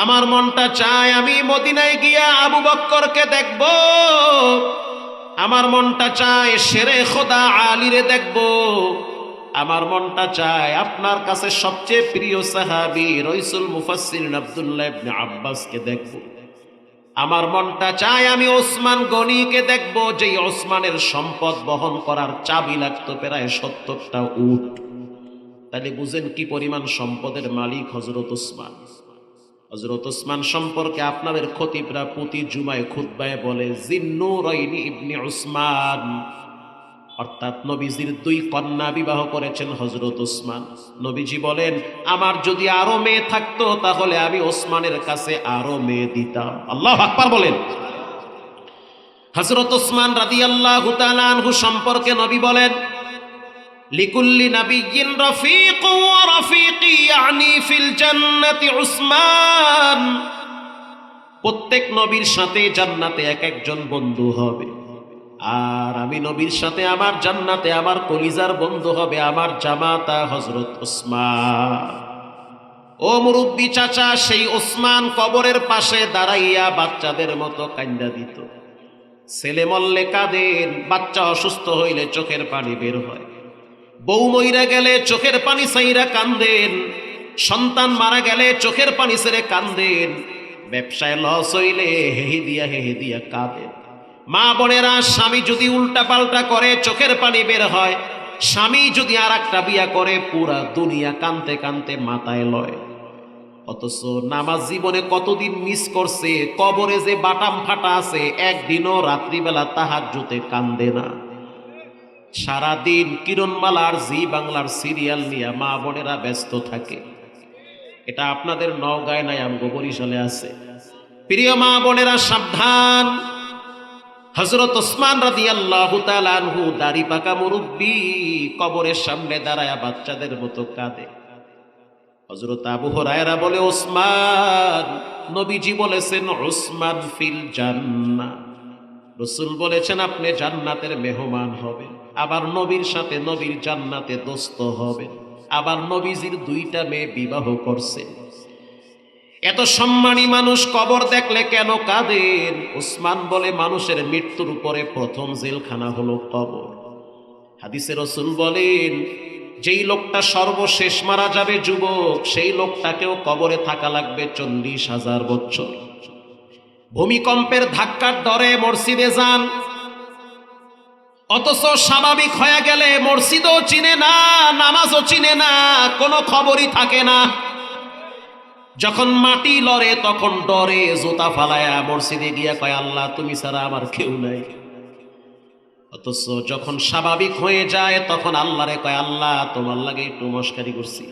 আমার মনটা চায় আমি মদিনায় গিয়া আবু বক্করকে দেখব, আমার মনটা চায় শেরে খোদা আলীরে দেখব, আমার মনটা চায় আপনার কাছে সবচেয়ে প্রিয় সাহাবী রাইসুল মুফাসসিরিন আব্দুল্লাহ ইবনে আব্বাসকে দেখব। আমার মনটা চায় আমি ওসমান গনিকে দেখব, যেই ওসমানের সম্পদ বহন করার চাবি লাগতো প্রায় ৭০টা উট। তাহলে বুঝেন কি পরিমাণ সম্পদের মালিক হযরত ওসমান। হযরত ওসমান সম্পর্কে আপনাদের খতিবরা প্রতি জুমায় খুতবায় বলে জিন্নুরাইনি ইবনে উসমান, অর্থাৎ নবীজির ২ কন্যা বিবাহ করেছেন হযরত ওসমান। নবীজি বলেন আমার যদি আরো মেয়ে থাকতো তাহলে আমি ওসমানের কাছে আরো মেয়ে দিতাম। আল্লাহু আকবার বলেন। হযরত ওসমান রাদিয়াল্লাহু তাআলা আনহু সম্পর্কে নবী বলেন লিকুল্লি নাবিয়্যিন রাফীকুন ওয়া রাফীকি ইয়ানি ফিল জান্নাতি উসমান, প্রত্যেক নবীর সাথে জান্নাতে এক একজন বন্ধু হবে, আর আমি নবীর সাথে আমার জান্নাতে আমার কলিজার বন্ধু হবে আমার জামাতা হযরত ওসমান। ও মুরব্বী চাচা, সেই ওসমান কবরের পাশে দাঁড়াইয়া বাচ্চাদের মতো কান্দা দিত। ছেলে মরলে কাঁদেন, বাচ্চা অসুস্থ হইলে চোখের পানি বের হয়, বউ মইরা গেলে চোখের পানি ছাইরা কান্দেন, সন্তান মারা গেলে চোখের পানি ছেড়ে কান্দেন, ব্যবসায় লস হইলে হেহে দিয়া কাঁদেন। মা বোনেরা, স্বামী যদি উল্টা পাল্টা করে চোখের পানি বের হয়, স্বামী যদি আর একটা বিয়া করে পুরা দুনিয়া কানতে কানতে মাথায় লয়। অথচ নামাজ জীবনে কতদিন মিস করছে, কবরে যে বাটাম ফাটা আছে একদিনও রাত্রিবেলা তাহাজ্জুদে কান্দে না। সারাদিন কিরণমালার জি বাংলার সিরিয়াল নিয়ে মা বোনেরা ব্যস্ত থাকে। এটা আপনাদের নওগাঁয় নাই, আমগো বরিশালে আছে। প্রিয় মা বোনেরা সাবধান, হযরত ওসমান রাদিয়াল্লাহু তাআলা আনহু দাড়ি পাকা মুরব্বী কবরের সামনে দাঁড়ায়া বাচ্চাদের মতো কাঁদে। হযরত আবু হুরায়রা বলে ওসমান, নবীজি বলেছেন ওসমান ফিল জান্নাহ, রাসূল বলেছেন আপনি জান্নাতের মেহমান হবেন, আবার নবীর সাথে নবীর জান্নাতে দোস্ত হবেন, আবার নবীজির 2টা মেয়ে বিবাহ করছেন। এত সম্মানী মানুষ কবর দেখলে কেন কাঁদেন? ওসমান বলে মানুষের মৃত্যুর উপরে প্রথম জেলখানা হলো কবর। হাদিসে রাসূল বলেন যেই লোকটা সর্বশেষ মারা যাবে যুবক, সেই লোকটাকেও কবরে থাকা লাগবে 40,000 বছর। ভূমিকম্পের ধাক্কার ডরে মসজিদে যান, অথচ স্বাভাবিক হয়ে গেলে মসজিদও চিনে না, নামাজও চিনে না, কোনো খবরই থাকে না। যখন মাটি লড়ে তখন ডরে জুতা ফালায়া মসজিদে গিয়া কয় আল্লাহ তুমি ছাড়া আমার কেউ নাই। অথচ যখন স্বাভাবিক হয়ে যায় তখন আল্লাহরে কয় আল্লাহ তোমার লাগে একটু মস্কারি করছি,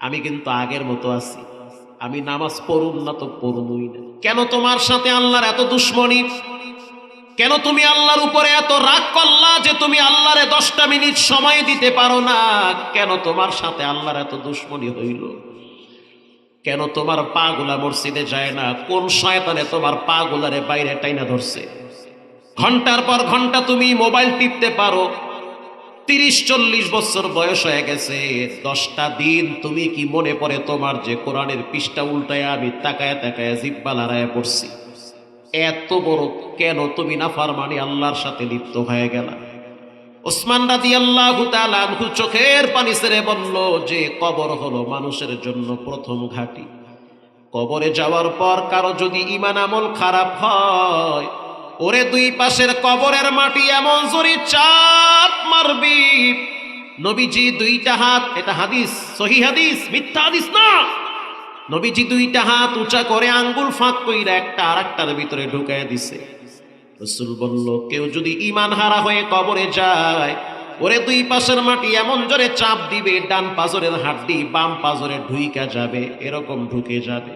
আমি কিন্তু আগের মতো আছি, আমি নামাজ পড়ুম না তো পড়ুমই না। কেন তোমার সাথে আল্লাহর এত দুশ্মনী? কেন তুমি আল্লাহর উপরে এত রাগ করলা যে তুমি আল্লাহরে 10টা মিনিট সময় দিতে পারো না? কেন তোমার সাথে আল্লাহর এত দুশ্মনী হইল? কেন তোমার পা গুলা মসজিদে যায় না? কোন শয়তানে তোমার পা গুলারে বাইরে টাইনা ধরছে? ঘন্টার পর ঘন্টা তুমি মোবাইল টিপতে পারো, 30-40 বছর বয়স হয়ে গেছে, 10টা দিন তুমি কি মনে পড়ে তোমার যে কোরআনের পৃষ্ঠা উল্টায় আমি তাকায় তাকায় জিব্বা লড়াইয়া পড়ছি? এত বড় কেন তুমি নাফরমানি আল্লাহর সাথে লিপ্ত হয়ে গেলা? ওসমান রাদিয়াল্লাহু তাআলা আনহু চোখের পানি ছেড়ে বলল যে কবর হলো মানুষের জন্য প্রথম ঘাঁটি। কবরে যাওয়ার পর কারো যদি ঈমান আমল খারাপ হয়, ওরে 2 পাশের কবরের মাটি এমন জোরে চাপ মারবি, নবীজি 2টা হাত, এটা হাদিস, সহিহ হাদিস, মিথ্যা হাদিস না। নবীজি 2টা হাত উঁচা করে আঙ্গুল ফাঁক কইরা একটা আরেকটার ভিতরে ঢুকায় দিছে। রাসূল বলল কেউ যদি ঈমান হারা হয়ে কবরে যায়, ওরে 2 পাশের মাটি এমন জোরে চাপ দিবে ডান পাজরের হাড্ডি বাম পাজরে ঢুইকা যাবে, এরকম ঢুকে যাবে।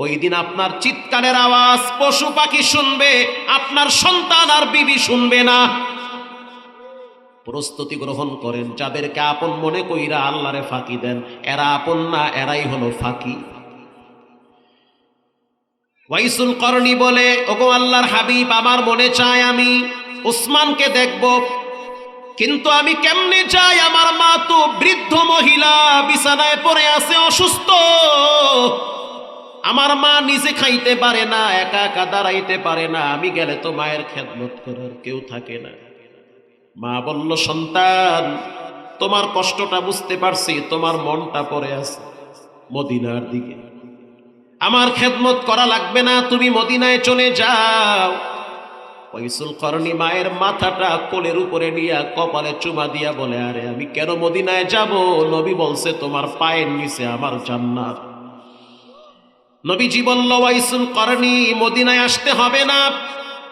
ওই দিন আপনার চিৎকারের আওয়াজ পশু পাখি শুনবে, আপনার সন্তান আর বিবি শুনবে না। প্রস্তুতি গ্রহণ করেন, যাদেরকে আপন মনে কইরা আল্লাহরে ফাঁকি দেন, এরা আপন না, এরাই হলো ফাঁকি। ওয়াইসুল করনি বলে ওগো আল্লাহর হাবিব, আমার মনে চায় আমি ওসমানকে দেখব, কিন্তু আমি কেমনে যাই? আমার মা তো বৃদ্ধ মহিলা, বিছানায় পড়ে আছে, অসুস্থ। আমার মা নিজে খাইতে পারে না, একা একা দাঁড়াইতে পারে না, আমি গেলে তো মায়ের খেদমত করার কেউ থাকে না। মা বলল, সন্তান, তোমার কষ্টটা বুঝতে পারছি, তোমার মনটা পড়ে আছে মদিনার দিকে, আমার খেদমত করা লাগবে না, তুমি মদিনায় চলে যাও। ওয়াইসুল করনী মায়ের মাথাটা কোলের উপরে নিয়ে কপালে চুমা দিয়া বলে, আরে আমি কেন মদিনায় যাব? নবী বলছে তোমার পায়ের নিচে আমার জান্নাত। নবীজি বলল, ওয়াইসুল করনী মদিনায় আসতে হবে না,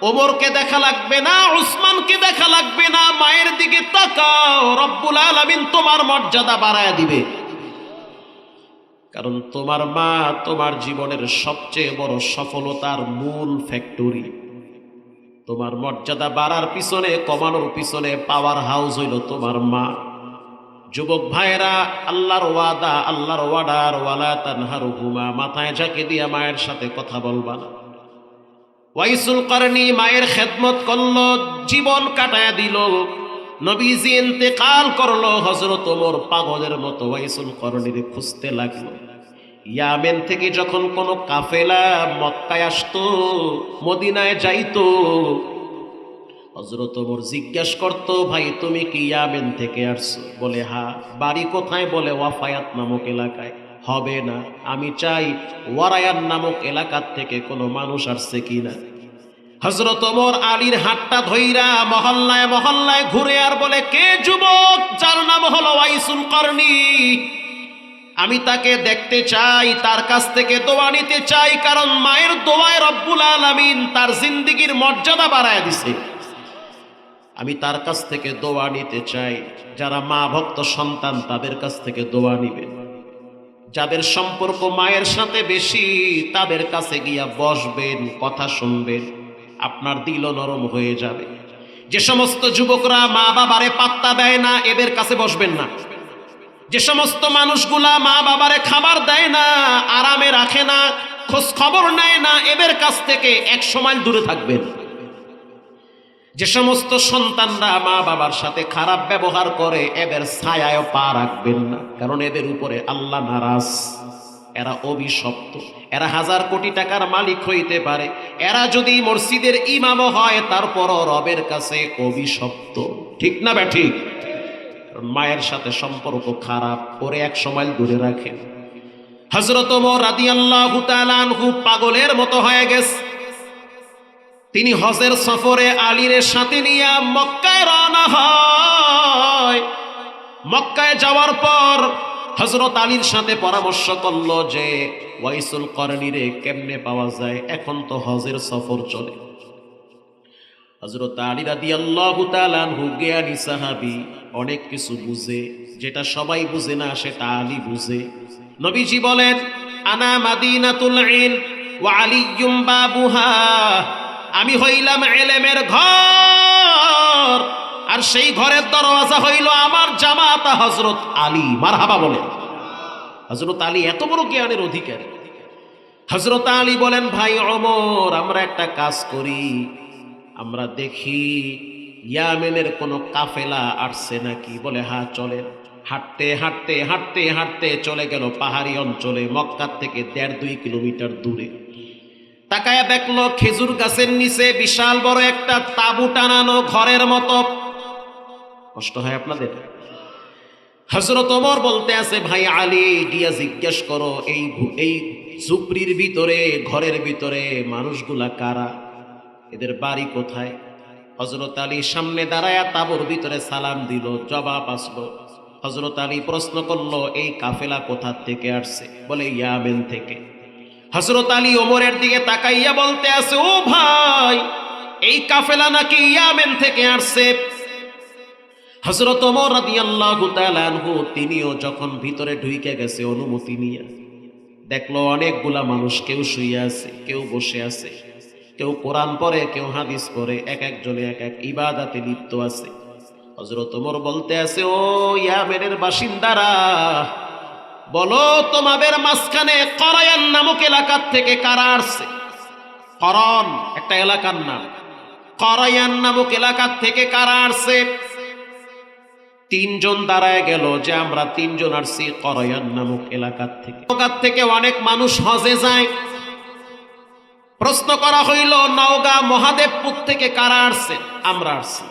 ওমরকে দেখা লাগবে না, উসমানকে দেখা লাগবে না, মায়ের দিকে তাকাও, রব্বুল আলামিন তোমার মর্যাদা বাড়ায় দিবে। কারণ তোমার মা তোমার জীবনের সবচেয়ে বড় সফলতার মূল ফ্যাক্টরি। তোমার মর্যাদা বাড়ার পিছনে, কমানোর পিছনে পাওয়ার হাউস হইল তোমার মা। যুবক ভাইরা, আল্লাহর ওয়াদা, আল্লাহর ওয়াদার ওয়ালা তানহারুহুমা, মাথায় ঝাঁকে দিয়া মায়ের সাথে কথা বলবা না। ওয়াইসুল করনী মায়ের খেদমত করলো, জীবন কাটায় দিল। নবীজি ইন্তেকাল করলো, হযরত ওমর পাগলের মতো ওয়াইসুল করনীর খুঁজতে লাগলো। ইয়ামেন থেকে যখন কোনো কাফেলা মক্কায় আসতো, মদিনায় যাইতো, হযরত ওমর জিজ্ঞাসা করতো, ভাই তুমি কি ইয়ামেন থেকে আসছো? বলে হ্যাঁ। বাড়ি কোথায়? বলে ওয়াফায়াত নামক এলাকায়। হবে না, আমি চাই ওয়ারায়ান নামক এলাকার থেকে কোনো মানুষ আসছে কিনা। হযরত ওমর আলীর হাতটা ধইরা মহল্লায় মহল্লায় ঘুরে আর বলে, কে যুবক যার নাম হলো ওয়াইসুল করনী? আমি তাকে দেখতে চাই, তার কাছ থেকে দোয়া নিতে চাই, কারণ মায়ের দোয়ায় রব্বুল আলামিন তার জিন্দেগীর মর্যাদা বাড়ায় দিছে। আমি তার কাছ থেকে দোয়া নিতে চাই। যারা মা ভক্ত সন্তান তাদের কাছ থেকে দোয়া নিবেন। যাদের সম্পর্ক মায়ের সাথে বেশি তাদের কাছে গিয়া বসবেন, কথা শুনবেন, আপনার দিলও নরম হয়ে যাবে। যে সমস্ত যুবকরা মা বাবারে পাত্তা দেয় না, এদের কাছে বসবেন না। যে সমস্ত মানুষগুলা মা বাবারে খাবার দেয় না, আরামে রাখে না, খোঁজ খবর নেয় না, এদের কাছ থেকে 100 মাইল দূরে থাকবেন। যে সমস্ত সন্তানরা মা বাবার সাথে খারাপ ব্যবহার করে, এদের ছায়ায়ও পা রাখবেন না, কারণ এদের উপরে আল্লাহ নারাজ। এরা অভিশপ্ত। এরা 1000 কোটি টাকার মালিক হইতে পারে, এরা যদি মসজিদের ইমামও হয় তারপরও রবের কাছে অভিশপ্ত। ঠিক না বে ঠিক? মায়ের সাথে সম্পর্ক খারাপ, ওরে 100 মাইল দূরে রাখেন। হযরত ওমর রাদিয়াল্লাহু তাআলা আনহু পাগলের মতো হয়ে গেছে। তিনি হজের সফরে আলীর সাথে নিয়ে মক্কায় রওনা হয়। মক্কায় যাওয়ার পর হযরত আলীর সাথে পরামর্শ করলো যে ওয়াইসুল করনীরে কেমনে পাওয়া যায়, এখন তো হজের সফর চলে। হযরত আলী রাদিয়াল্লাহু তাআলা আনহু জ্ঞানী সাহাবী, অনেক কিছু বুঝে, যেটা সবাই বুঝে না সেটা আলী বুঝে। নবীজি বলেন, আনা মাদিনাতুল ইলম ওয়া আলিয়্যুম বাবুহা, আমি হইলাম ইলমের ঘর, আর সেই ঘরের দরওয়াজা হইল আমার জামাতা হযরত আলী। মারহাবা বলেন। হযরত আলী এত বড় জ্ঞানের অধিকারী। হযরত আলী বলেন, ভাই ওমর, আমরা একটা কাজ করি, আমরা দেখি ইয়ামেনের কোনো কাফেলা আসছে নাকি। বলে হ্যাঁ চলেন। হাঁটতে হাঁটতে হাঁটতে হাঁটতে চলে গেল পাহাড়ি অঞ্চলে, মক্কার থেকে 1.5-2 কিলোমিটার দূরে। তাকায়া দেখলো খেজুর গাছের নিচে বিশাল বড় একটা তাঁবু টানানো, ঘরের মতো। কষ্ট হয় আপনাদের? হযরত ওমর বলতে আছে, ভাই আলী, গিয়া জিজ্ঞেস করো এই ঝুপড়ির ভিতরে, ঘরের ভিতরে মানুষগুলা কারা, এদের বাড়ি কোথায়? হযরত আলী সামনে দাঁড়ায়া তাঁবুর ভিতরে সালাম দিল, জবাব আসলো। হযরত আলী প্রশ্ন করলো, এই কাফেলা কোথা থেকে আসছে? বলে ইয়ামেন থেকে। হযরত আলী ওমরের দিকে তাকাইয়া বলতে আছে, ও ভাই, এই কাফেলা নাকি ইয়ামেন থেকে আসছে। হযরত ওমর রাদিয়াল্লাহু তাআলা আনহু তিনিও যখন ভিতরে ঢুকে গেছে অনুমতি নিয়ে, দেখলো অনেকগুলা মানুষ, কেউ শুয়ে আছে, কেউ বসে আছে, কেউ কোরআন পড়ে, কেউ হাদিস পড়ে, এক একজনে এক এক ইবাদতে লিপ্ত আছে। হযরত ওমর বলতে আছে, ও ইয়ামেনের বাসিন্দারা, বলো তোমাদের মাঝখানে করায়ান নামক এলাকার থেকে কারা আসছে? করন একটা এলাকার নাম, করায়ান নামক এলাকার থেকে কারা আসছে? তিনজন দাঁড়ায় গেল যে আমরা তিনজন আসছি করায়ান নামক এলাকার থেকে অনেক মানুষ হজে যায়। প্রশ্ন করা হইল নওগাঁ মহাদেবপুর থেকে কারা আসছে? আমরা আসছি।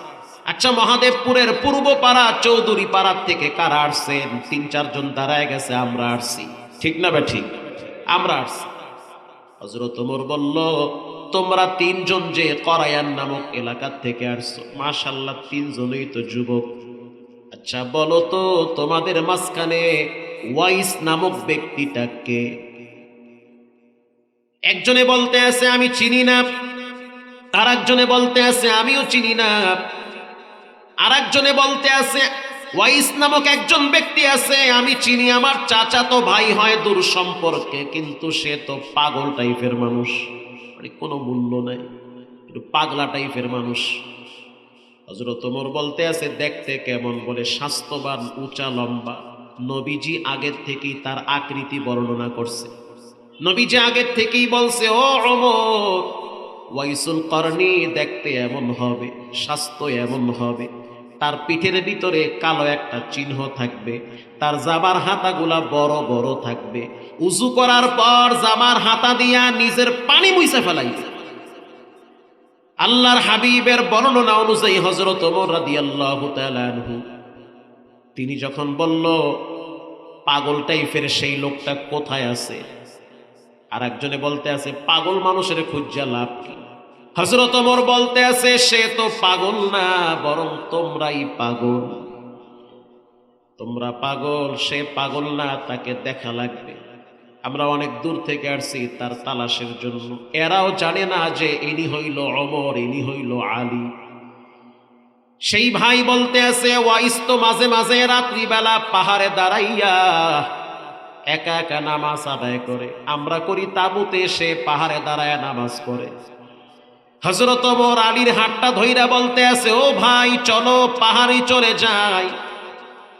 আচ্ছা, মহাদেবপুরের পূর্ব পাড়া চৌধুরী পাড়ার থেকে কারা আসছেন? ৩-৪ জন দাঁড়ায় গেছে, আমরা আসছি। ঠিক না বে ঠিক? আমরা আসছি। হযরত ওমর বলল, তোমরা তিনজন যে করায়ান নামক এলাকার থেকে আসছো, মাশাআল্লাহ তিনজনই তো যুবক। আচ্ছা বলো তো, তোমাদের মাঝখানে ওয়াইস নামক ব্যক্তিটাকে? একজনে বলতে আছে আমি চিনি না, আর একজনে বলতে আছে আমিও চিনি না, আর একজনে বলতে আছে ওয়াইস নামক একজন ব্যক্তি আছে আমি চিনি, আমার চাচাতো ভাই হয় দূর সম্পর্কে, কিন্তু সে তো পাগল টাইপের মানুষ, মানে কোনো মূল্য নাই, একটু পাগলা টাইপের মানুষ। হযরত ওমর বলতে আছে দেখতে কেমন? বলে স্বাস্থ্যবান, উঁচা লম্বা। নবীজি আগের থেকেই তার আকৃতি বর্ণনা করছে। নবীজি আগের থেকেই বলছে, ও ওমর, ওয়াইসুল করনি দেখতে এমন হবে, স্বাস্থ্য এমন হবে, তার পিঠের ভিতরে কালো একটা চিহ্ন থাকবে, তার জামার হাতাগুলা বড় বড় থাকবে, উজু করার পর জামার হাতা দিয়া নিজের পানি মুছে ফেলাইবে। আল্লাহর হাবিবের বর্ণনা অনুযায়ী হযরত ওমর রাদিয়াল্লাহু তাআলা আনহু তিনি যখন বলল পাগল টাইপের সেই লোকটা কোথায় আছে, আর একজনে বলতে আছে পাগল মানুষের খুঁজা লাভ কি? হযরত ওমর বলতে আছে সে তো পাগল না, বরং তোমরাই পাগল। তোমরা পাগল, সে পাগল না, তাকে দেখা লাগবে। আমরা অনেক দূর থেকে আসছি তার তালাশের জন্য। এরাও জানে না যে ইনি হইল ওমর, ইনি হইল আলী। সেই ভাই বলতে আছে ওয়াইস তো মাঝে মাঝে রাত্রিবেলা পাহাড়ে দাঁড়াইয়া একা একা নামাজ আদায় করে, আমরা করি তাঁবুতে, সে পাহাড়ে দাঁড়ায় নামাজ পড়ে। হযরত ওমর আলীর হাতটা ধইরা বলতে আছে ও ভাই চলো পাহাড়ে চলে যাই।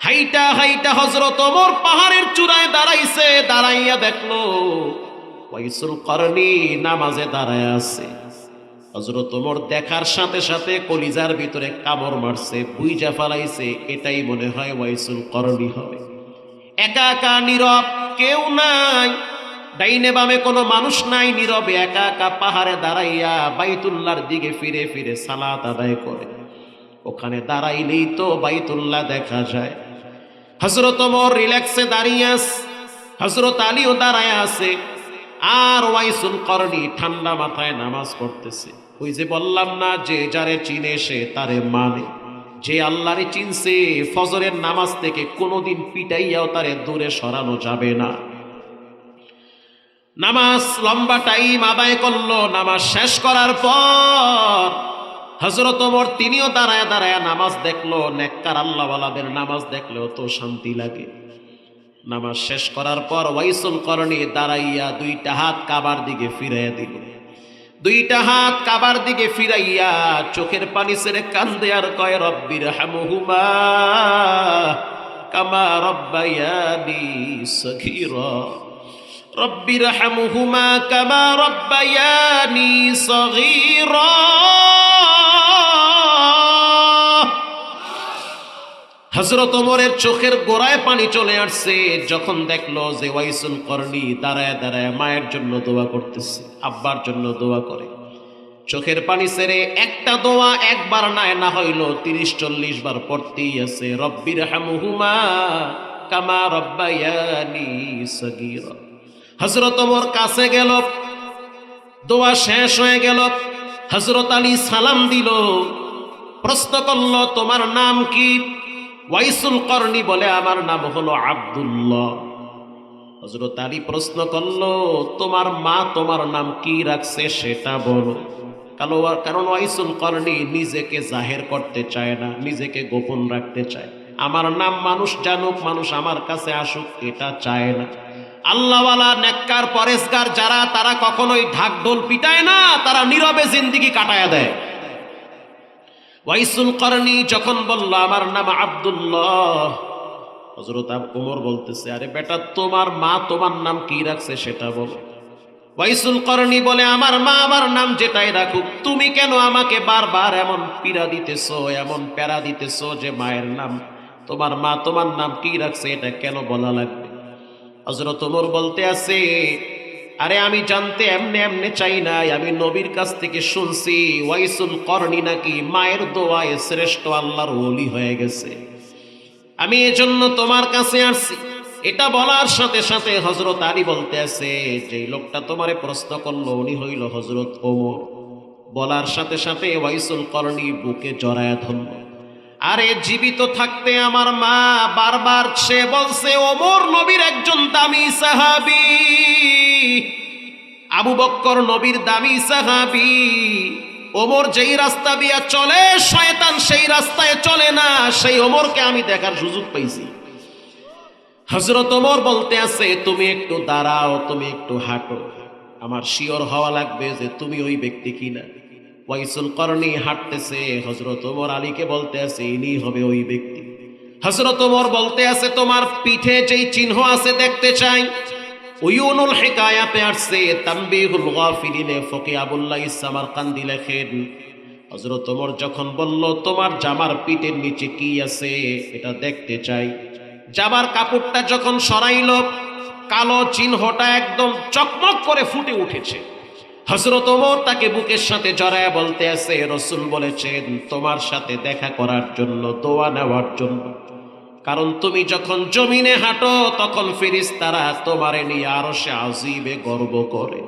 হাইটা হাইটা হযরত ওমর পাহাড়ের চূড়ায় দাঁড়াইছে, দাঁড়াইয়া দেখলো ওয়াইসুল করনি নামাজে দাঁড়ায় আছে। হযরত ওমর দেখার সাথে সাথে কলিজার ভিতরে কামড় মারছে, বুইজা ফালাইছে, এটাই মনে হয় ওয়াইসুল করনি হবে। একা একা নীরব, কেউ নাই, ডাইনে বামে কোনো মানুষ নাই, নীরবে একা একা পাহাড়ে দাঁড়াইয়া বাইতুল্লাহর দিকে ফিরে ফিরে সালাত আদায় করে। ওখানে দাঁড়াইলেই তো বাইতুল্লাহ দেখা যায়। হযরত ওমর রিল্যাক্সে দাঁড়িয়ে আছে, হযরত আলীও দাঁড়ায় আছে, আর ওয়াইসুল করনি ঠান্ডা মাথায় নামাজ পড়তেছে। ওই যে বললাম না, যে যারে চিনে সে তারে মানে। যে আল্লাহরে চিনছে, ফজরের নামাজ থেকে কোনোদিন পিটাইয়াও তারে দূরে সরানো যাবে না। নামাজ লম্বা টাইম আদায় করলো। নামাজ শেষ করার পর হযরত ওমর তিনিও দাঁড়ায় দাঁড়ায় নামাজ দেখলো। নেককার আল্লাহওয়ালাদের নামাজ দেখলেও তো শান্তি লাগে। নামাজ শেষ করার পর ওয়াইসুল করনি দাঁড়াইয়া দুইটা হাত কাবার দিকে ফিরাইয়া দিল। দুইটা হাত কাবার দিকে ফিরাইয়া চোখের পানি ছেড়ে কান্দে আর কয় রব্বির হামহুমা কামা রব্বায়ানি সগীরা, রব্বির হামহুমা কামা রব্বায়ানি সগীরা। হযরত ওমরের চোখের গোড়ায় পানি চলে আসছে যখন দেখলো যে ওয়াইসুল করনি দাঁড়ায় দাঁড়ায় মায়ের জন্য দোয়া করতেছে, আব্বার জন্য দোয়া করে। চোখের পানি ছেড়ে একটা দোয়া একবার না হইল 30-40 বার পড়তেই আছে, রব্বির হামহুমা কামা রব্বায়ানি সগীরা। হযরত ওমর কাছে গেল, দোয়া শেষ হয়ে গেল। হযরত আলী সালাম দিল, প্রশ্ন করল তোমার নাম কি? ওয়াইসুল করনি বলে আমার নাম হলো আব্দুল্লাহ। হযরত আলী প্রশ্ন করল তোমার মা তোমার নাম কি রাখছে সেটা বলো। কারণ ওয়াইসুল করনি নিজেকে জাহের করতে চায় না, নিজেকে গোপন রাখতে চায়। আমার নাম মানুষ জানুক, মানুষ আমার কাছে আসুক, এটা চায় না। আল্লাহওয়ালা নেককার পরেশগার যারা, তারা কখনোই ঢাকঢোল পিটায় না, তারা নীরবে জিন্দেগি কাটায়া দেয়। ওয়াইসুল করনি যখন বলল আমার নাম আব্দুল্লাহ, হযরত ওমর বলতেছে আরে বেটা তোমার মা তোমার নাম কি রাখছে সেটা বলো। ওয়াইসুল করনি বলে আমার মা আমার নাম যেটাই রাখুক, তুমি কেন আমাকে বারবার এমন পীড়া দিতেছো, এমন প্যারা দিতেছো যে মায়ের নাম তোমার মা তোমার নাম কি রাখছে এটা কেন বলা লাগবে? হযরত ওমর বলতে আছে, আরে আমি জানতে এমনে এমনে চাই নাই, আমি নবীর কাছ থেকে শুনছি ওয়াইসুল করনি নাকি মায়ের দোয়ায় শ্রেষ্ঠ আল্লাহর ওলি হয়ে গেছে, আমি এজন্য তোমার কাছে আসছি। এটা বলার সাথে সাথে হযরত আলী বলতে আছে, যে লোকটা তোমারে প্রশ্ন করলো উনি হইল হযরত ওমর। বলার সাথে সাথে ওয়াইসুল করনি বুকে জড়ায় ধরল। আরে জীবিত থাকতে আমার মা বারবার সে বলছে ওমর নবীর একজন দামি সাহাবী, আবু বক্কর নবীর দামি সাহাবী, ওমর যেই রাস্তা দিয়া চলে শয়তান সেই রাস্তায় চলে না, সেই ওমরকে আমি দেখার সুযোগ পাইছি। হযরত ওমর বলতে আছে, তুমি একটু দাঁড়াও, তুমি একটু হাঁটো, আমার শিওর হওয়া লাগবে যে তুমি ওই ব্যক্তি কিনা। ওয়াইসুল করনি হাঁটতেছে, হযরত ওমর আলীকে বলতে আছে ইনি হবে ওই ব্যক্তি। হযরত ওমর বলতে আছে, তোমার পিঠে যেই চিহ্ন আছে দেখতে চাই। উয়ুনুল হিকায়াতে আসছে, তানবীহুল গাফিলিনে ফকি আবুল্লাহ সামারকান্দি লেখেন, হযরত ওমর যখন বলল তোমার জামার পিঠের নিচে কি আছে এটা দেখতে চাই, জামার কাপড়টা যখন সরাইল কালো চিহ্নটা একদম চকমক করে ফুটে উঠেছে। হযরত ওমর তাকে বুকের সাথে জড়ায় বলতে আছে, রাসূল বলেছেন তোমার সাথে দেখা করার জন্য, দোয়া নেওয়ার জন্য, কারণ তুমি যখন জমিনে হাঁটো তখন ফেরেশতারা তোমারে নিয়ে আরশে আজিমে গর্ব করে,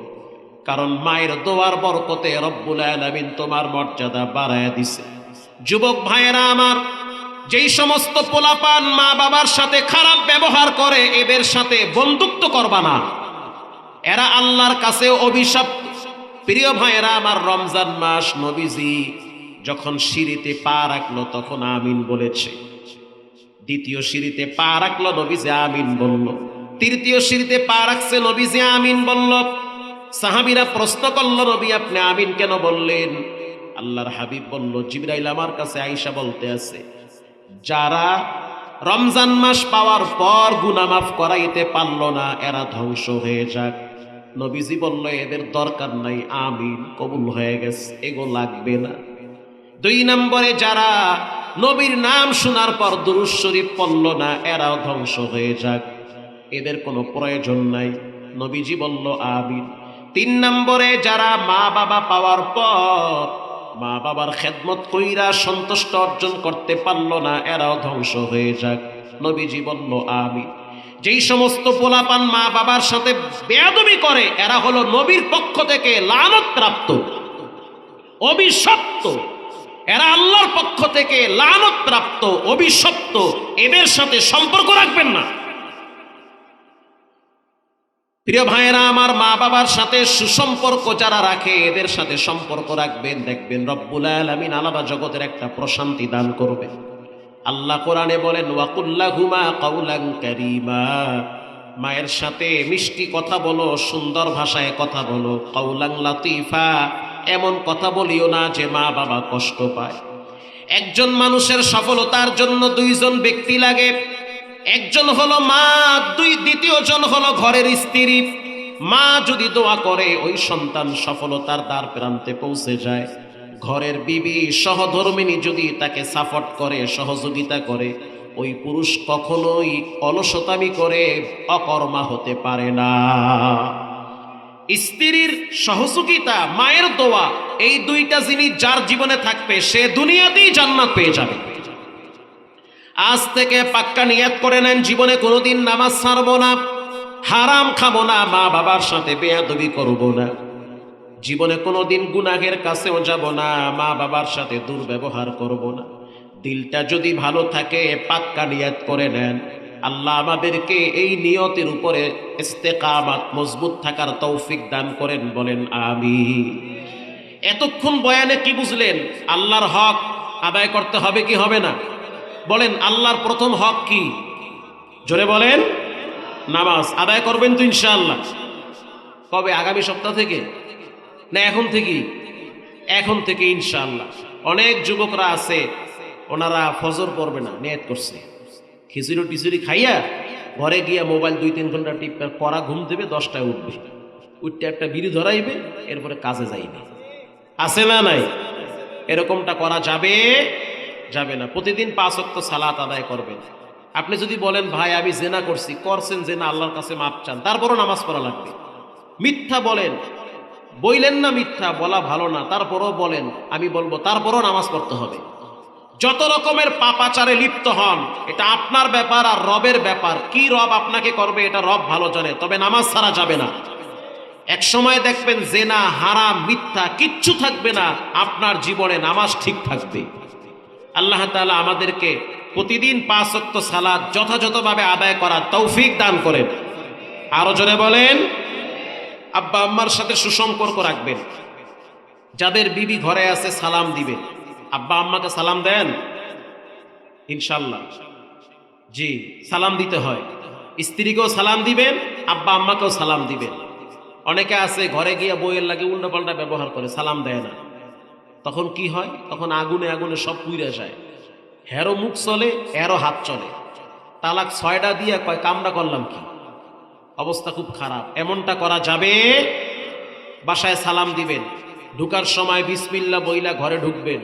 কারণ মায়ের দোয়ার বরকতে রব্বুল আলামিন তোমার মর্যাদা বাড়ায় দিছে। যুবক ভাইয়েরা আমার, যেই সমস্ত পোলাপান মা বাবার সাথে খারাপ ব্যবহার করে এদের সাথে বন্ধুত্ব করবা না, এরা আল্লাহর কাছে অভিশপ্ত। প্রিয় ভাইয়েরা আমার, রমজান মাস নবীজি যখন সিঁড়িতে পা রাখলো তখন আমিন বলেছে, দ্বিতীয় সিঁড়িতে পা রাখলো নবীজি আমিন বলল, তৃতীয় সিঁড়িতে পা রাখছে নবীজি আমিন বলল। সাহাবীরা প্রশ্ন করল, নবী আপনি আমিন কেন বললেন? আল্লাহর হাবিব বলল, জিবরাইল আমার কাছে আয়েশা বলতে আছে, যারা রমজান মাস পাওয়ার পর গুনাহ মাফ করাইতে পারল না এরা ধ্বংস হয়ে যাক। নবীজি বলল এদের দরকার নাই, আমিন কবুল হয়ে গেছে, এগো লাগবে না। 2 নম্বরে যারা নবীর নাম শোনার পর দুরূদ শরীফ পড়ল না এরাও ধ্বংস হয়ে যাক, এদের কোনো প্রয়োজন নাই। নবীজি বলল আমিন। 3 নম্বরে যারা মা বাবা পাওয়ার পর মা বাবার খেদমত কইরা সন্তুষ্ট অর্জন করতে পারল না এরাও ধ্বংস হয়ে যাক। নবীজি বলল আমিন। যেই সমস্ত পোলাপান মা বাবার সাথে বেয়াদবি করে এরা হলো নবীর পক্ষ থেকে লানত প্রাপ্ত, অভিশপ্ত, এরা আল্লাহর পক্ষ থেকে লানত প্রাপ্ত, অভিশপ্ত, এদের সাথে সম্পর্ক রাখবেন না। প্রিয় ভাইয়েরা আমার, মা বাবার সাথে সুসম্পর্ক যারা রাখে এদের সাথে সম্পর্ক রাখবেন, দেখবেন রব্বুল আলামিন আলাদা জগতের একটা প্রশান্তি দান করবে। আল্লাহ কোরআনে বলেন, ওয়াকুল্লাহুমা কাউলান কারীমা, মায়ের সাথে মিষ্টি কথা বলো, সুন্দর ভাষায় কথা বলো। কাউলান লাতিফা, এমন কথা বলিও না যে মা বাবা কষ্ট পায়। একজন মানুষের সফলতার জন্য 2 জন ব্যক্তি লাগে, একজন হলো মা, দ্বিতীয় জন হলো ঘরের স্ত্রী। মা যদি দোয়া করে ওই সন্তান সফলতার দ্বার প্রান্তে পৌঁছে যায়। ঘরের বিবি সহধর্মিণী যদি তাকে সাপোর্ট করে, সহযোগিতা করে, ওই পুরুষ কখনোই অলসতামি করে অকর্মা হতে পারে না। স্ত্রীর সহযোগিতা, মায়ের দোয়া, এই 2টা জিনিস যার জীবনে থাকবে সে দুনিয়াতেই জান্নাত পেয়ে যাবে। আজ থেকে পাক্কা নিয়ত করে নেন, জীবনে কোনোদিন নামাজ ছাড়বো না, হারাম খাবো না, মা বাবার সাথে বেয়াদবি করবো না, জীবনে কোনোদিন গুনাহের কাছেও যাব না, মা বাবার সাথে দুর্ব্যবহার করব না। দিলটা যদি ভালো থাকে পাক্কা নিয়ত করে নেন, আল্লাহ আমাদেরকে এই নিয়তের উপরে ইস্তেকামাত মজবুত থাকার তৌফিক দান করেন, বলেন আমিন। এতক্ষণ বয়ানে কি বুঝলেন? আল্লাহর হক আদায় করতে হবে কি হবে না? বলেন, আল্লাহর প্রথম হক কি? জোরে বলেন। নামাজ আদায় করবেন তো ইনশাআল্লাহ। কবে? আগামী সপ্তাহ থেকে না এখন থেকেই? এখন থেকে ইনশাআল্লাহ। অনেক যুবকরা আছে ওনারা ফজর পড়বে না, নিয়ত করছে, খিচুড়ি টিচুড়ি খাইয়া ঘরে গিয়া মোবাইল 2-3 ঘন্টা টিপে করা ঘুম দেবে, 10টায় উঠবে, উঠতে একটা বিড়ি ধরাইবে, এরপরে কাজে যাইবে। আছে না নাই? এরকমটা করা যাবে? যাবে না। প্রতিদিন 5 ওয়াক্ত সালাত আদায় করবেন। আপনি যদি বলেন ভাই আমি জেনা করছি, করছেন জেনা, আল্লাহর কাছে মাপ চান, তারপরও নামাজ পড়া লাগবে। মিথ্যা বলেন, বইলেন না মিথ্যা বলা ভালো না, তারপরও বলেন, আমি বলবো, তারপরও নামাজ পড়তে হবে। যত রকমের পাপাচারে লিপ্ত হন, এটা আপনার ব্যাপার আর রবের ব্যাপার। কি রব আপনাকে করবে এটা রব ভালো জানে, তবে নামাজ ছাড়া যাবে না। এক সময় দেখবেন জেনা, হারাম, মিথ্যা কিচ্ছু থাকবে না, আপনার জীবনে নামাজ ঠিক থাকবে। আল্লাহ তাআলা আমাদেরকে প্রতিদিন 5 ওয়াক্ত সালাত যথাযথভাবে আদায় করার তৌফিক দান করেন। আরো জোরে বলেন। আব্বা আম্মার সাথে সুসম্পর্ক রাখবেন। যাদের বিবি ঘরে আছে সালাম দিবেন। আব্বা আম্মাকে সালাম দেন ইনশাল্লাহ? জি, সালাম দিতে হয়। স্ত্রীকেও সালাম দিবেন, আব্বা আম্মাকেও সালাম দিবেন। অনেকে আছে ঘরে গিয়ে বইয়ের লাগে উল্টাপাল্টা ব্যবহার করে, সালাম দেয় না। তখন কি হয়? তখন আগুনে আগুনে সব পুইরা যায়। হেরো মুখ চলে, এরও হাত চলে। তালাক 6টা দিয়ে কয় কামটা করলাম কি? অবস্থা খুব খারাপ। এমনটা করা যাবে? বাসায় সালাম দিবেন, ঢুকার সময় বিসমিল্লাহ বইলা ঘরে ঢুকবেন।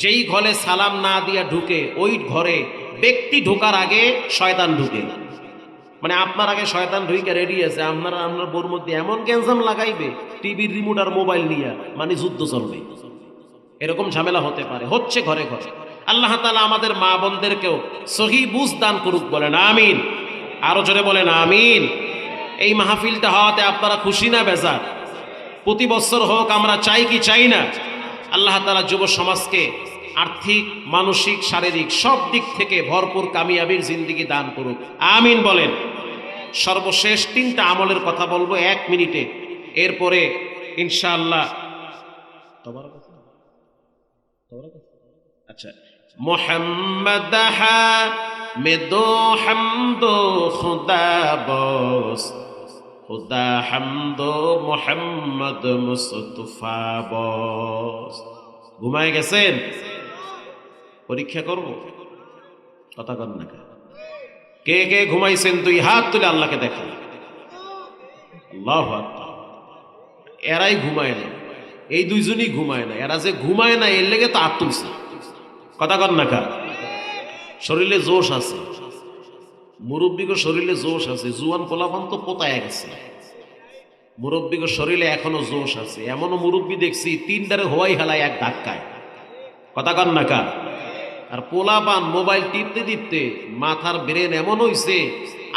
যেই ঘরে সালাম না দিয়া ঢুকে, ওই ঘরে ব্যক্তি ঢোকার আগে শয়তান ঢুকে। মানে আপনার আগে শয়তান ঢুকে রেডি আছে, আপনার বোর মধ্যে এমন গ্যাঞ্জাম লাগাইবে, টিভির রিমোট আর মোবাইল নিয়ে, মানে যুদ্ধ চলবে। এরকম ঝামেলা হতে পারে, হচ্ছে ঘরে ঘরে। আল্লাহ তাআলা আমাদের মা বোনদেরকেও সহি বুঝ দান করুক, বলেন আমিন। আরো জোরে বলেন আমিন। এই মাহফিলটা হওয়াতে আপনারা খুশি না বেজার? প্রতি বছর হোক, আমরা চাই কি চাই না? আল্লাহ তাআলা যুব সমাজকে আর্থিক, মানসিক, শারীরিক সব দিক থেকে ভরপুর কামিয়াবির জিন্দেগি দান করুক, আমিন বলেন। সর্বশেষ 3টা আমলের কথা বলবো 1 মিনিটে, এরপরে ইনশাআল্লাহ আচ্ছা। মোহাম্মদ হামিদো হামদো খুদা বস, খুদা হামদো মোহাম্মদ মুস্তাফা বস। ঘুমায় গেছেন? পরীক্ষা করব, কথা কন না। কে কে ঘুমাইছেন 2 হাত তুলে আল্লাহকে দেখেন। আল্লাহু আকবার। এরাই ঘুমায় না, এই 2জনই ঘুমায় না। এরা যে ঘুমায় না এর লেগে তো হাত তুলছে, কথা কন না। শরীরে জোশ আছে, মুরব্বীকে শরীরে জোশ আছে। জুয়ান পোলাপান তো পোতায় গেছে, মুরব্বীকে শরীরে এখনো জোশ আছে। এমনও মুরব্বী দেখছি 3টারে হওয়াই হেলায় এক ধাক্কায়, কথা কন না। আর পোলাপান মোবাইল টিপতে টিপতে মাথার ব্রেন এমন হইছে,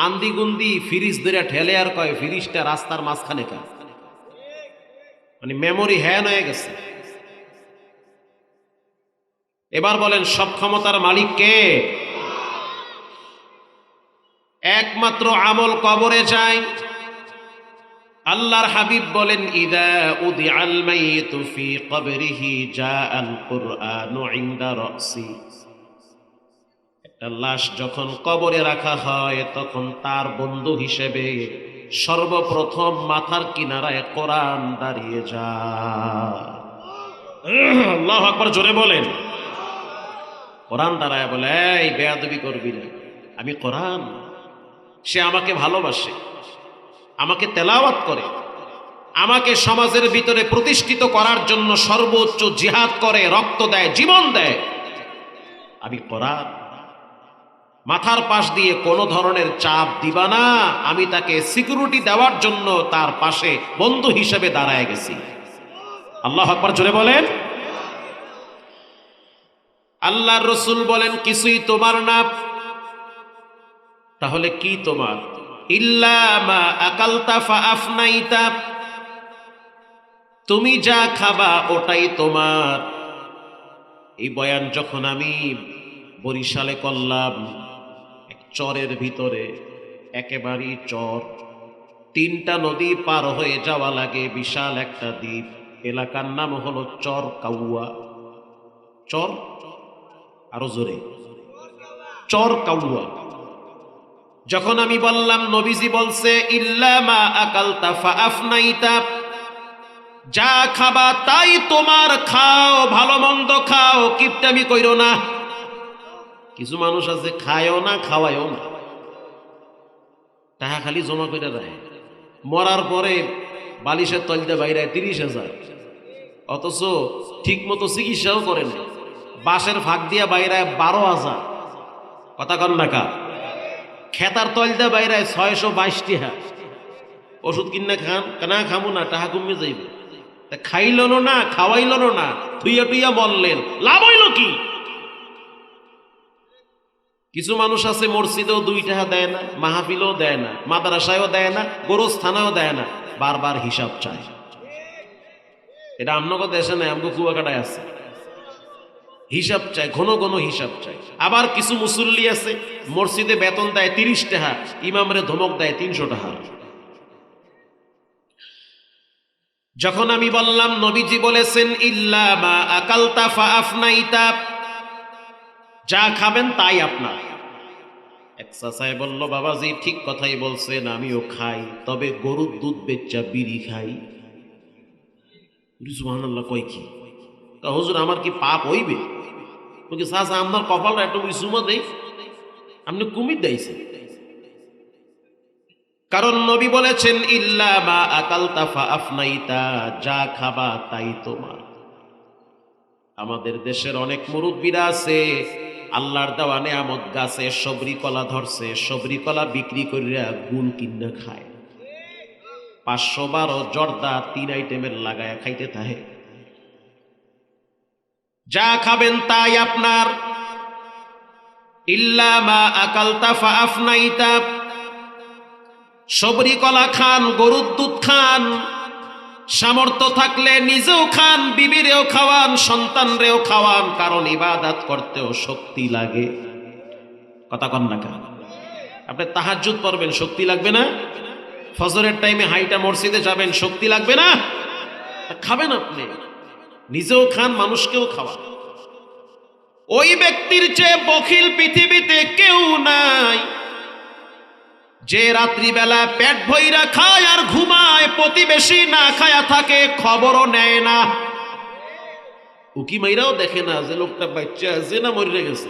আন্দি গুন্দি ফ্রিজ ধরে ঠেলে আর কয় ফ্রিজটা রাস্তার মাঝখানে কা, মানে মেমোরি হ্যান হয়ে গেছে। এবার বলেন সব ক্ষমতার মালিক কে? একমাত্র আমল কবরে যায়। আল্লাহর হাবিব বলেন ইদা উদিআল মাইয়িতু ফি কবরিহি জাআল কুরআনু ইনদা রাসি। একটা লাশ যখন কবরে রাখা হয়, তখন তার বন্ধু হিসেবে সর্বপ্রথম মাথার কিনারায় কোরআন দাঁড়িয়ে যায়। আল্লাহু আকবার, জোরে বলেন। কোরআন দাঁড়ায় বলে, এই বেয়াদবি করবি না, আমি কোরআন। সে আমাকে ভালোবাসে, আমাকে তেলাওয়াত করে, আমাকে সমাজের ভিতরে প্রতিষ্ঠিত করার জন্য সর্বোচ্চ জিহাদ করে, রক্ত দেয়, জীবন দেয়। আমি কোরআন। মাথার পাশ দিয়ে কোনো ধরনের চাপ দিবা না, আমি তাকে সিকিউরিটি দেওয়ার জন্য তার পাশে বন্ধু হিসেবে দাঁড়ায় গেছি। আল্লাহু আকবার, জোরে বলেন। আল্লাহর রাসূল বলেন কিছুই তোমার না, তাহলে কি তোমার? ইল্লা মা আকালতা ফাআফনাইতা, তুমি যা খাবা ওটাই তোমার। এই বয়ান যখন আমি বরিশালে করলাম, এক চরের ভিতরে, একেবারেই চর, 3টা নদী পার হয়ে যাওয়া লাগে, বিশাল একটা দ্বীপ। এলাকার নাম হলো চর কাউয়া। চর, আরো জোরে, চর কাউয়া। যখন আমি বললাম, নবীজি বলছে ইল্লা মা আকালতা ফাআফনাইতা, যা খাবা তাই তোমার, খাও, ভালো মন্দ খাও, কিপটামি কইরো না। কিছু মানুষ আছে খায়ও না খাওয়ায়ও না, টাকা খালি জমা করে দেয়, মরার পরে বালিশের তলতে বাইরে 30,000, অথচ ঠিক মতো চিকিৎসাও করে না। বাঁশের ফাঁক দিয়া বাইরায় 12,000, কথা কন না কা? খেতার তল দিয়া বাইরায় 622 টাকা। ওষুধ কিনে খান, না খামু না, টাকা কমে যাইবে। তা খাইল না, খাওয়াইল না, থুইয়া টুইয়া বললেন, লাভ হইল কি? কিছু মানুষ আছে মসজিদেও 2 টাকা দেয় না, মাহফিলেও দেয় না, মাদ্রাসায়ও দেয় না, গোরস্থানেও দেয় না, বারবার হিসাব চায়। এটা আমনগর দেশে নাই, আমগো কুয়াকাটায় আছে। হিসাব চায়, ঘন ঘন হিসাব চায়। আবার কিছু মুসল্লি আছে মসজিদে বেতন দেয় 30 টাকা, ইমামরে ধমক দেয় 300 টাকা। যখন আমি বললাম নবীজি বলেছেন ইল্লা মা আকালতা ফাআফনাইতা, যা খাবেন তাই আপনার। এক চাচায় বলল, বাবাজি ঠিক কথাই বলছেন, আমিও খাই, তবে গরুর দুধ বেচা বিড়ি খাই। সুবহানাল্লাহ, কয় কি? হুজুর আমার কি পাপ হইবে? চাচা আপনার কপালটা একটু চুমা দেই, আপনি কুমির দিয়েছেন। কারণ নবী বলেছেন ইল্লা মা আকালতা ফাআফনাইতা, যা খাবা তাই তোমার। আমাদের দেশের অনেক মুরব্বীরা আছে আল্লাহর দেওয়া নেয়ামত গাছে সবরি কলা ধরছে, সবরি কলা বিক্রি করিয়া গুল কিনা খায়। 512 জর্দা 3 আইটেমের লাগায়া খাইতে থাকে। যা খাবেন তাই আপনার। ইল্লা মা আকালতা ফাআফনাইতা, সবরি কলা খান, গরুর দুধ খান, সামর্থ্য থাকলে নিজেও খান, বিবিরেও খাওয়ান, সন্তানরেও খাওয়ান, কারণ ইবাদত করতেও শক্তি লাগে। কথা কন না কেন? আপনি তাহাজ্জুদ পড়বেন, শক্তি লাগবে না? ফজরের টাইমে হাইটা মসজিদে যাবেন, শক্তি লাগবে না? খাবেন আপনি, নিজেও খান, মানুষকেও খাওয়ান। ওই ব্যক্তির চেয়ে বখিল পৃথিবীতে কেউ নাই, যে রাত্রিবেলা পেট ভইরা খায় আর ঘুমায়, প্রতিবেশী না খায়া থাকে, খবরও নেয় না, উকি মাইরাও দেখে না যে লোকটা বাচ্চা যে না মরে গেছে।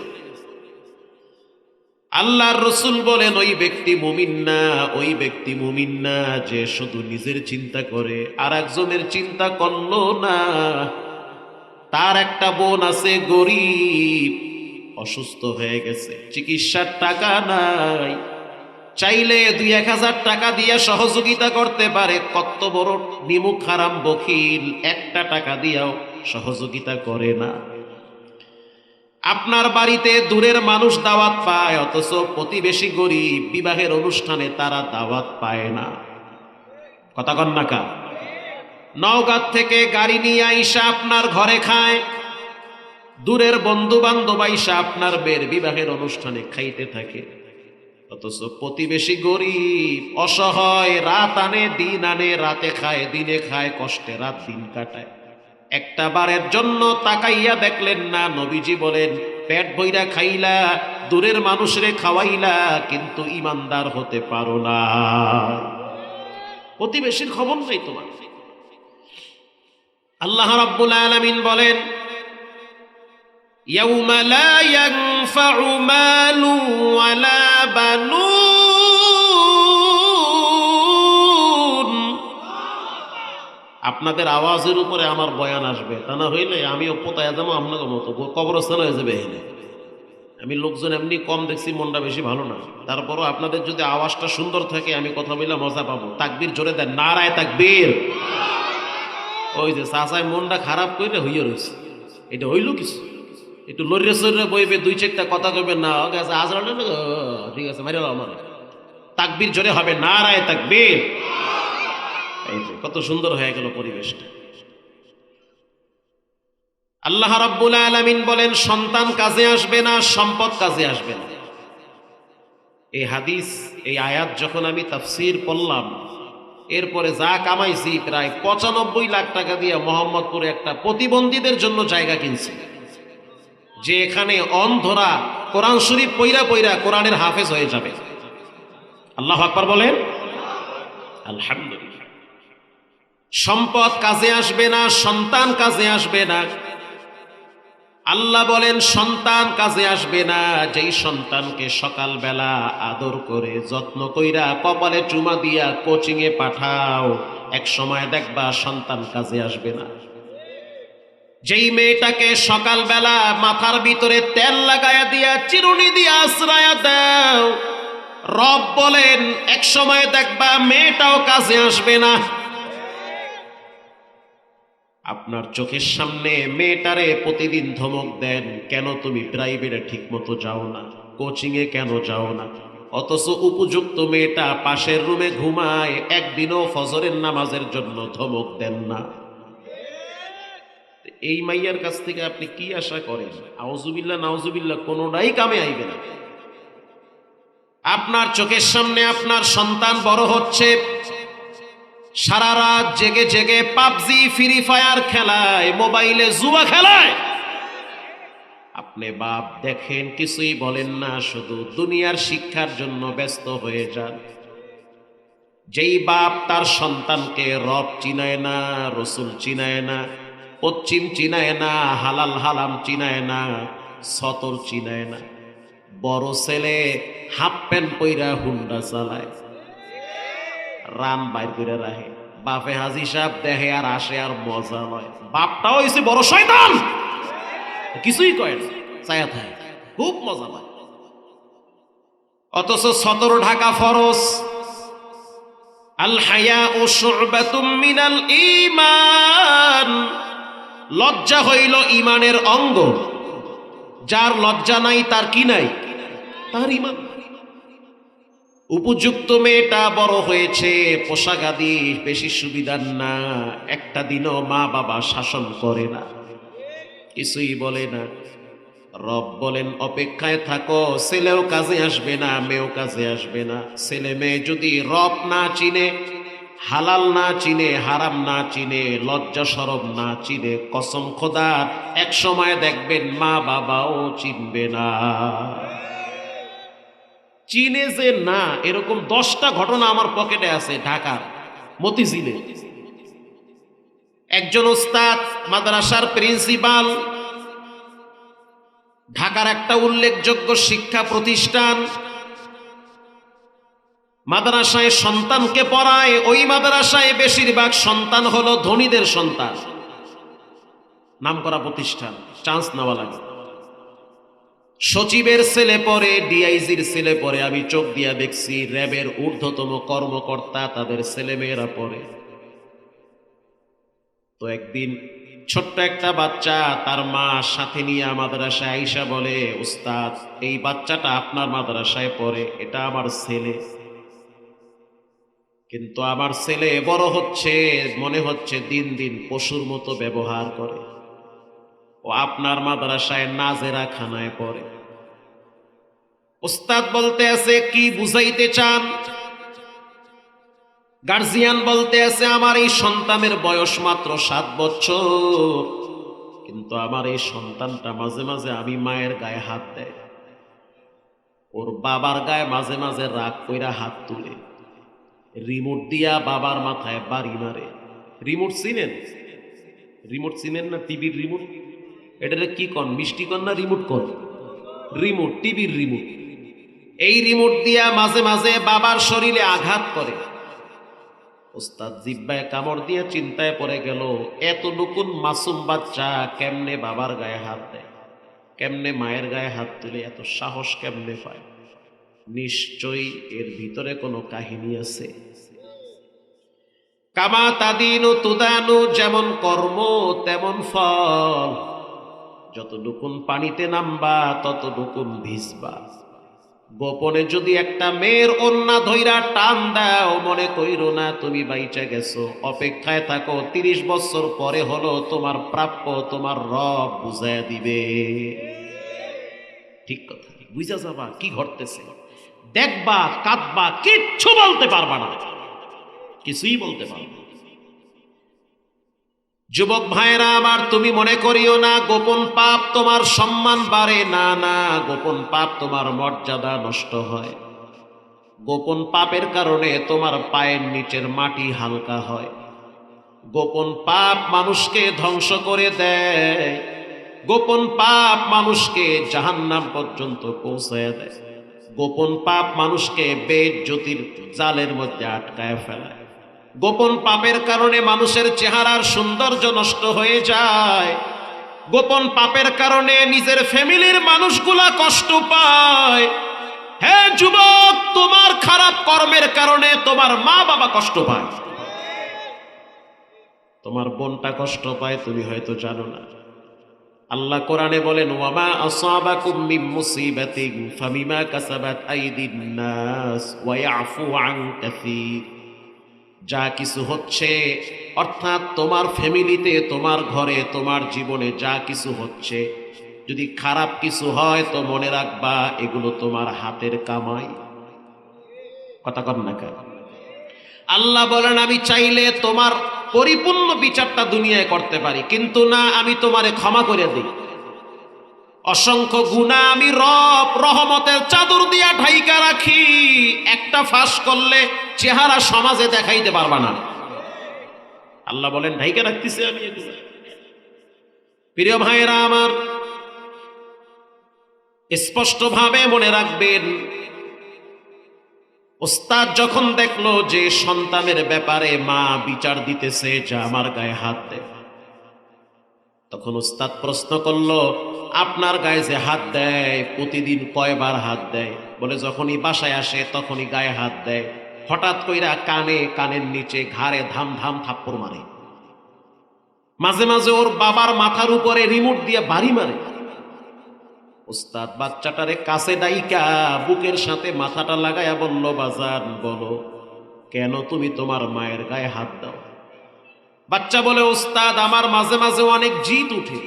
আল্লাহর রাসূল বলেন ওই ব্যক্তি মুমিন না, ওই ব্যক্তি মুমিন না যে শুধু নিজের চিন্তা করে আর একজনের চিন্তা করলো না। তার একটা বোন আছে গরিব, অসুস্থ হয়ে গেছে, চিকিৎসার টাকা নাই, চাইলে 2-1,000 টাকা দিয়ে সহযোগিতা করতে পারে। কত বড় নিমুখ হারাম বখিল, একটা টাকা দিয়েও সহযোগিতা করে না। আপনার বাড়িতে দূরের মানুষ দাওয়াত পায়, অথচ প্রতিবেশী গরিব, বিবাহের অনুষ্ঠানে তারা দাওয়াত পায় না। কথা কন না কা? নওগাঁ থেকে গাড়ি নিয়ে আইসা আপনার ঘরে খায়, দূরের বন্ধু বান্ধব আইসা আপনার বের বিবাহের অনুষ্ঠানে খাইতে থাকে, অথচ প্রতিবেশী গরিব, অসহায়, রাত আনে দিন আনে, রাতে খায় দিনে খায়, কষ্টে রাত দিন কাটায়। একটা বারের জন্য তাকাইয়া দেখলেন না? নবীজি বলেন পেট ভইরা খাইলা, দূরের মানুষরে খাওয়াইলা, কিন্তু ইমানদার হতে পারো না। প্রতিবেশীর খবর নেই তোমার। আল্লাহ রাব্বুল আলামিন বলেন ইয়াউমা লা ইয়ানফাউ মালু ওয়ালা বানুন। আপনাদের আওয়াজের উপরে আমার বয়ান আসবে, তা না হইলে আমিও পোতায় যাবো আপনাকে মতো, কবরস্থান হয়ে যাবে। এখানে আমি লোকজন এমনি কম দেখছি, মনটা বেশি ভালো না, তারপরও আপনাদের যদি আওয়াজটা সুন্দর থাকে আমি কথা বললে মজা পাবো। তাকবীর জোরে দেন, নারায়ে তাকবীর। ওই যে চাচায় মনটা খারাপ করে হইয়া রয়েছে, এটা হইল কিছু? একটু লড়িয়ে চড়িয়ে বইবে, 2-4টা কথা কইবেন না, আজরা ঠিক আছে মারি আমার। তাকবীর জোরে হবে, নারায়ে তাকবীর। এই যে কত সুন্দর হয়ে গেল পরিবেশটা। আল্লাহ রাব্বুল আলামিন বলেন সন্তান কাজে আসবে না, সম্পদ কাজে আসবে না। এই হাদিস, এই আয়াত যখন আমি তাফসীর পড়লাম, এরপরে যা কামাইছি প্রায় 95 লাখ টাকা দিয়ে মোহাম্মদপুরে একটা প্রতিবন্ধীদের জন্য জায়গা কিনছি, যে এখানে অন্ধরা কোরআন শরীফ পইরা পইরা কোরআনের হাফেজ হয়ে যাবে। আল্লাহু আকবার বলেন। আলহামদুলিল্লাহ। সম্পদ কাজে আসবে না, সন্তান কাজে আসবে না। আল্লাহ বলেন সন্তান কাজে আসবে না যেই সন্তানকে সকালবেলা আদর করে যত্ন কইরা কপালে চুমা দিয়া কোচিংয়ে পাঠাও, এক সময় দেখবা সন্তান কাজে আসবে না। যেই মেয়েটাকে সকালবেলা মাথার ভিতরে তেল লাগায়া দিয়া চিরুনি দিয়া আশ্রয়া দাও, রব বলেন এক সময় দেখবা মেয়েটাও কাজে আসবে না। আপনার চোখের সামনে মেয়েটারে প্রতিদিন ধমক দেন, কেন তুমি প্রাইভেটে ঠিক মতো যাও না, কোচিং এ কেন যাও না, অথচ উপযুক্ত মেয়েটা পাশের রুমে ঘুমায়, একদিনও ফজরের নামাজের জন্য ধমক দেন না। এই মাইয়ার কাছ থেকে আপনি কি আশা করেন? আউযুবিল্লাহ নাউযুবিল্লাহ কোনোটাই কামে আইবে না। আপনার চোখের সামনে আপনার সন্তান বড় হচ্ছে, সারা রাত জেগে জেগে পাবজি ফ্রি ফায়ার খেলায়, মোবাইলে জুয়া খেলায়, আপনি বাপ দেখেন কিছুই বলেন না, শুধু দুনিয়ার শিক্ষার জন্য ব্যস্ত হয়ে যান। যেই বাপ তার সন্তানকে রব চিনায় না, রসুল চিনায় না, পশ্চিম চিনায় না, হালাল হারাম চিনায় না, সতর চিনায় না, বড় ছেলে হাফ প্যান্ট পইরা হুন্ডা চালায়, রান বাইর করে রাখে, বাপে হাজি সাহেব দেখে আর আসে আর মজা লয়, বাপটাও হইছে বড় শয়তান, কিছুই কয় না, চায়া থাকে, খুব মজা পায়। অথচ সতর ঢাকা ফরজ। আল হায়াউ শু'বাতুম মিনাল ঈমান, লজ্জা হইল ঈমানের অঙ্গ। যার লজ্জা নাই তার কি নাই? তার ঈমান। উপযুক্ত মেয়েটা বড় হয়েছে, পোশাক আদি বেশি সুবিধার না, একটা দিনও মা বাবা শাসন করে না, কিছুই বলে না। রব বলেন অপেক্ষায় থাকো, ছেলেও কাজে আসবে না, মেয়েও কাজে আসবে না। ছেলে মেয়ে যদি রব না চিনে, হালাল না চিনে, হারাম না চিনে, লজ্জা শরম না চিনে, কসম খোদার এক সময় দেখবেন মা বাবাও চিনবে না। চিনে যে না, এরকম 10টা ঘটনা আমার পকেটে আছে। ঢাকার মতিঝিলে একজন ওস্তাদ, মাদ্রাসার প্রিন্সিপাল, ঢাকার একটা উল্লেখযোগ্য শিক্ষা প্রতিষ্ঠান, মাদ্রাসায় সন্তানকে পড়ায়। ওই মাদ্রাসায় বেশিরভাগ সন্তান হলো ধনীদের সন্তান, নামকরা প্রতিষ্ঠান, চান্স নেওয়া লাগে। সচিবের ছেলে পড়ে, ডিআইজির ছেলে পড়ে, আমি চোখ দিয়া দেখছি। র্যাবের ঊর্ধ্বতম কর্মকর্তা, তাদের ছেলে মেয়েরা পড়ে। তো একদিন ছোট্ট একটা বাচ্চা তার মা সাথে নিয়ে মাদ্রাসায় আইসা বলে, উস্তাদ এই বাচ্চাটা আপনার মাদ্রাসায় পড়ে, এটা আমার ছেলে, কিন্তু আমার ছেলে বড় হচ্ছে, মনে হচ্ছে দিন দিন পশুর মতো ব্যবহার করে, ও আপনার মাদ্রাসায় নাজেরা খানায় পড়ে। উস্তাদ বলতে আছে কি বুঝাইতে চান? গার্জিয়ান বলতে আছে আমার এই সন্তানের বয়স মাত্র 7 বছর, কিন্তু আমার এই সন্তানটা মাঝে মাঝে আমি মায়ের গায়ে হাত দেয়, ওর বাবার গায়ে মাঝে মাঝে রাগ কইরা হাত তুলে, রিমোট দিয়া বাবার মাথায় বাড়ি মারে। রিমোট চিনেন? রিমোট চিনেন না? টিভির রিমোট, এটারে কি কন, মিষ্টি কন না রিমোট কন? রিমোট, টিভির রিমোট। এই রিমোট দিয়া মাঝে মাঝে বাবার শরীরে আঘাত করে। ওস্তাদ জিব্বায় কামড় দিয়ে চিন্তায় পড়ে গেল, এত নতুন মাসুম বাচ্চা কেমনে বাবার গায়ে হাত দেয়, কেমনে মায়ের গায়ে হাত তুলে, এত সাহস কেমনে পায়? নিশ্চয়ই এর ভিতরে কোনো কাহিনী আছে। কামা তাদিনু তুদানু, যেমন কর্ম তেমন ফল। যতটুকুন পানিতে নামবা ততটুকুন ভিজবা। গোপনে যদি একটা মেয়ের ওন্না ধইরা টান দাও, মনে কইরো না তুমি বাইচা গেছো, অপেক্ষায় থাকো, 30 বছর পরে হলো তোমার প্রাপ্য তোমার রব বুঝাইয়া দিবে। ঠিক কথা, বুঝা যাবা কি ঘটতেছে, দেখবা, কাঁদবা, কিচ্ছু বলতে পারবা না, কিছুই বলতে পারবা না। যুবক ভাইরা আমার, তুমি মনে করিও না গোপন পাপ তোমার সম্মান বাড়ে, না না, গোপন পাপ তোমার মর্যাদা নষ্ট হয়। গোপন পাপের কারণে তোমার পায়ের নিচের মাটি হালকা হয়। গোপন পাপ মানুষকে ধ্বংস করে দেয়। গোপন পাপ মানুষকে জাহান্নাম পর্যন্ত পৌঁছায় দেয়। গোপন পাপ মানুষকে বেইজ্জতির জালের মধ্যে আটকায় ফেলায়। গোপন পাপের কারণে মানুষের চেহারার সৌন্দর্য নষ্ট হয়ে যায়। গোপন পাপের কারণে নিজের ফ্যামিলির মানুষগুলা কষ্ট পায়। হে যুবক, তোমার খারাপ কর্মের কারণে তোমার মা বাবা কষ্ট পায়, তোমার বোনটা কষ্ট পায়, তুমি হয়তো জানো না। আল্লাহ কোরআনে বলেন, ওয়ামা আসাবাকুম মিন মুসিবাতিন ফাবিমা কাসাবাত আইদিন নাস ওয়া ইয়াফু আন কাসীর। যা কিছু হচ্ছে, অর্থাৎ তোমার ফ্যামিলিতে, তোমার ঘরে, তোমার জীবনে যা কিছু হচ্ছে, যদি খারাপ কিছু হয় তো মনে রাখবা এগুলো তোমার হাতের কামাই। কথা কন না কেন? আল্লাহ বলেন, আমি চাইলে তোমার পরিপূর্ণ বিচারটা দুনিয়ায় করতে পারি, কিন্তু না, আমি তোমারে ক্ষমা করে দিই। অসংখ্য গুনাহ আমি রব রহমতের চাদর দিয়া ঢাইকা রাখি, একটা ফাঁস করলে চেহারা সমাজে দেখাইতে পারবা না। আল্লাহ বলেন, ঢাইকা রাখতেছি আমি এগুলো। প্রিয় ভাইরা আমার, স্পষ্টভাবে মনে রাখবেন, ওস্তাদ যখন দেখলো যে সন্তানের ব্যাপারে মা বিচার দিতেছে যে আমার গায়ে হাত দেয়, তখন ওস্তাদ প্রশ্ন করলো, আপনার গায়ে যে হাত দেয় প্রতিদিন কয়বার হাত দেয়? বলে, যখনই বাসায় আসে তখনই গায়ে হাত দেয়, হঠাৎ কইরা কানে, কানের নিচে, ঘাড়ে ধাম ধাম থাপ্পড় মারে, মাঝে মাঝে ওর বাবার মাথার উপরে রিমোট দিয়ে বাড়ি মারে। ওস্তাদ বাচ্চাটারে কাছে ডাইকা বুকের সাথে মাথাটা লাগাইয়া বলল, বাজান বলো, কেন তুমি তোমার মায়ের গায়ে হাত দাও? বাচ্চা বলে, ওস্তাদ আমার মাঝে মাঝে অনেক জিদ উঠে।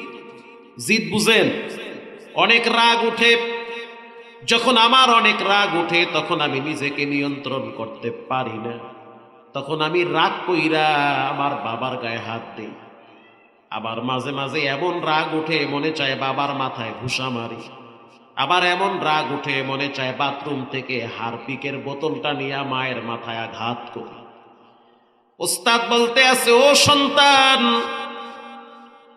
জিদ বুঝেন? অনেক রাগ উঠে। যখন আমার অনেক রাগ উঠে তখন আমি নিজেকে নিয়ন্ত্রণ করতে পারি না, তখন আমি রাগ কইরা আমার বাবার গায়ে হাত দেই। আবার মাঝে মাঝে এমন রাগ উঠে মনে চায় বাবার মাথায় ঘুষা মারি। আবার এমন রাগ উঠে মনে চায় বাথরুম থেকে হারপিকের বোতলটা নিয়ে মায়ের মাথায় আঘাত করি। ওস্তাদ বলতে আছে, ও সন্তান,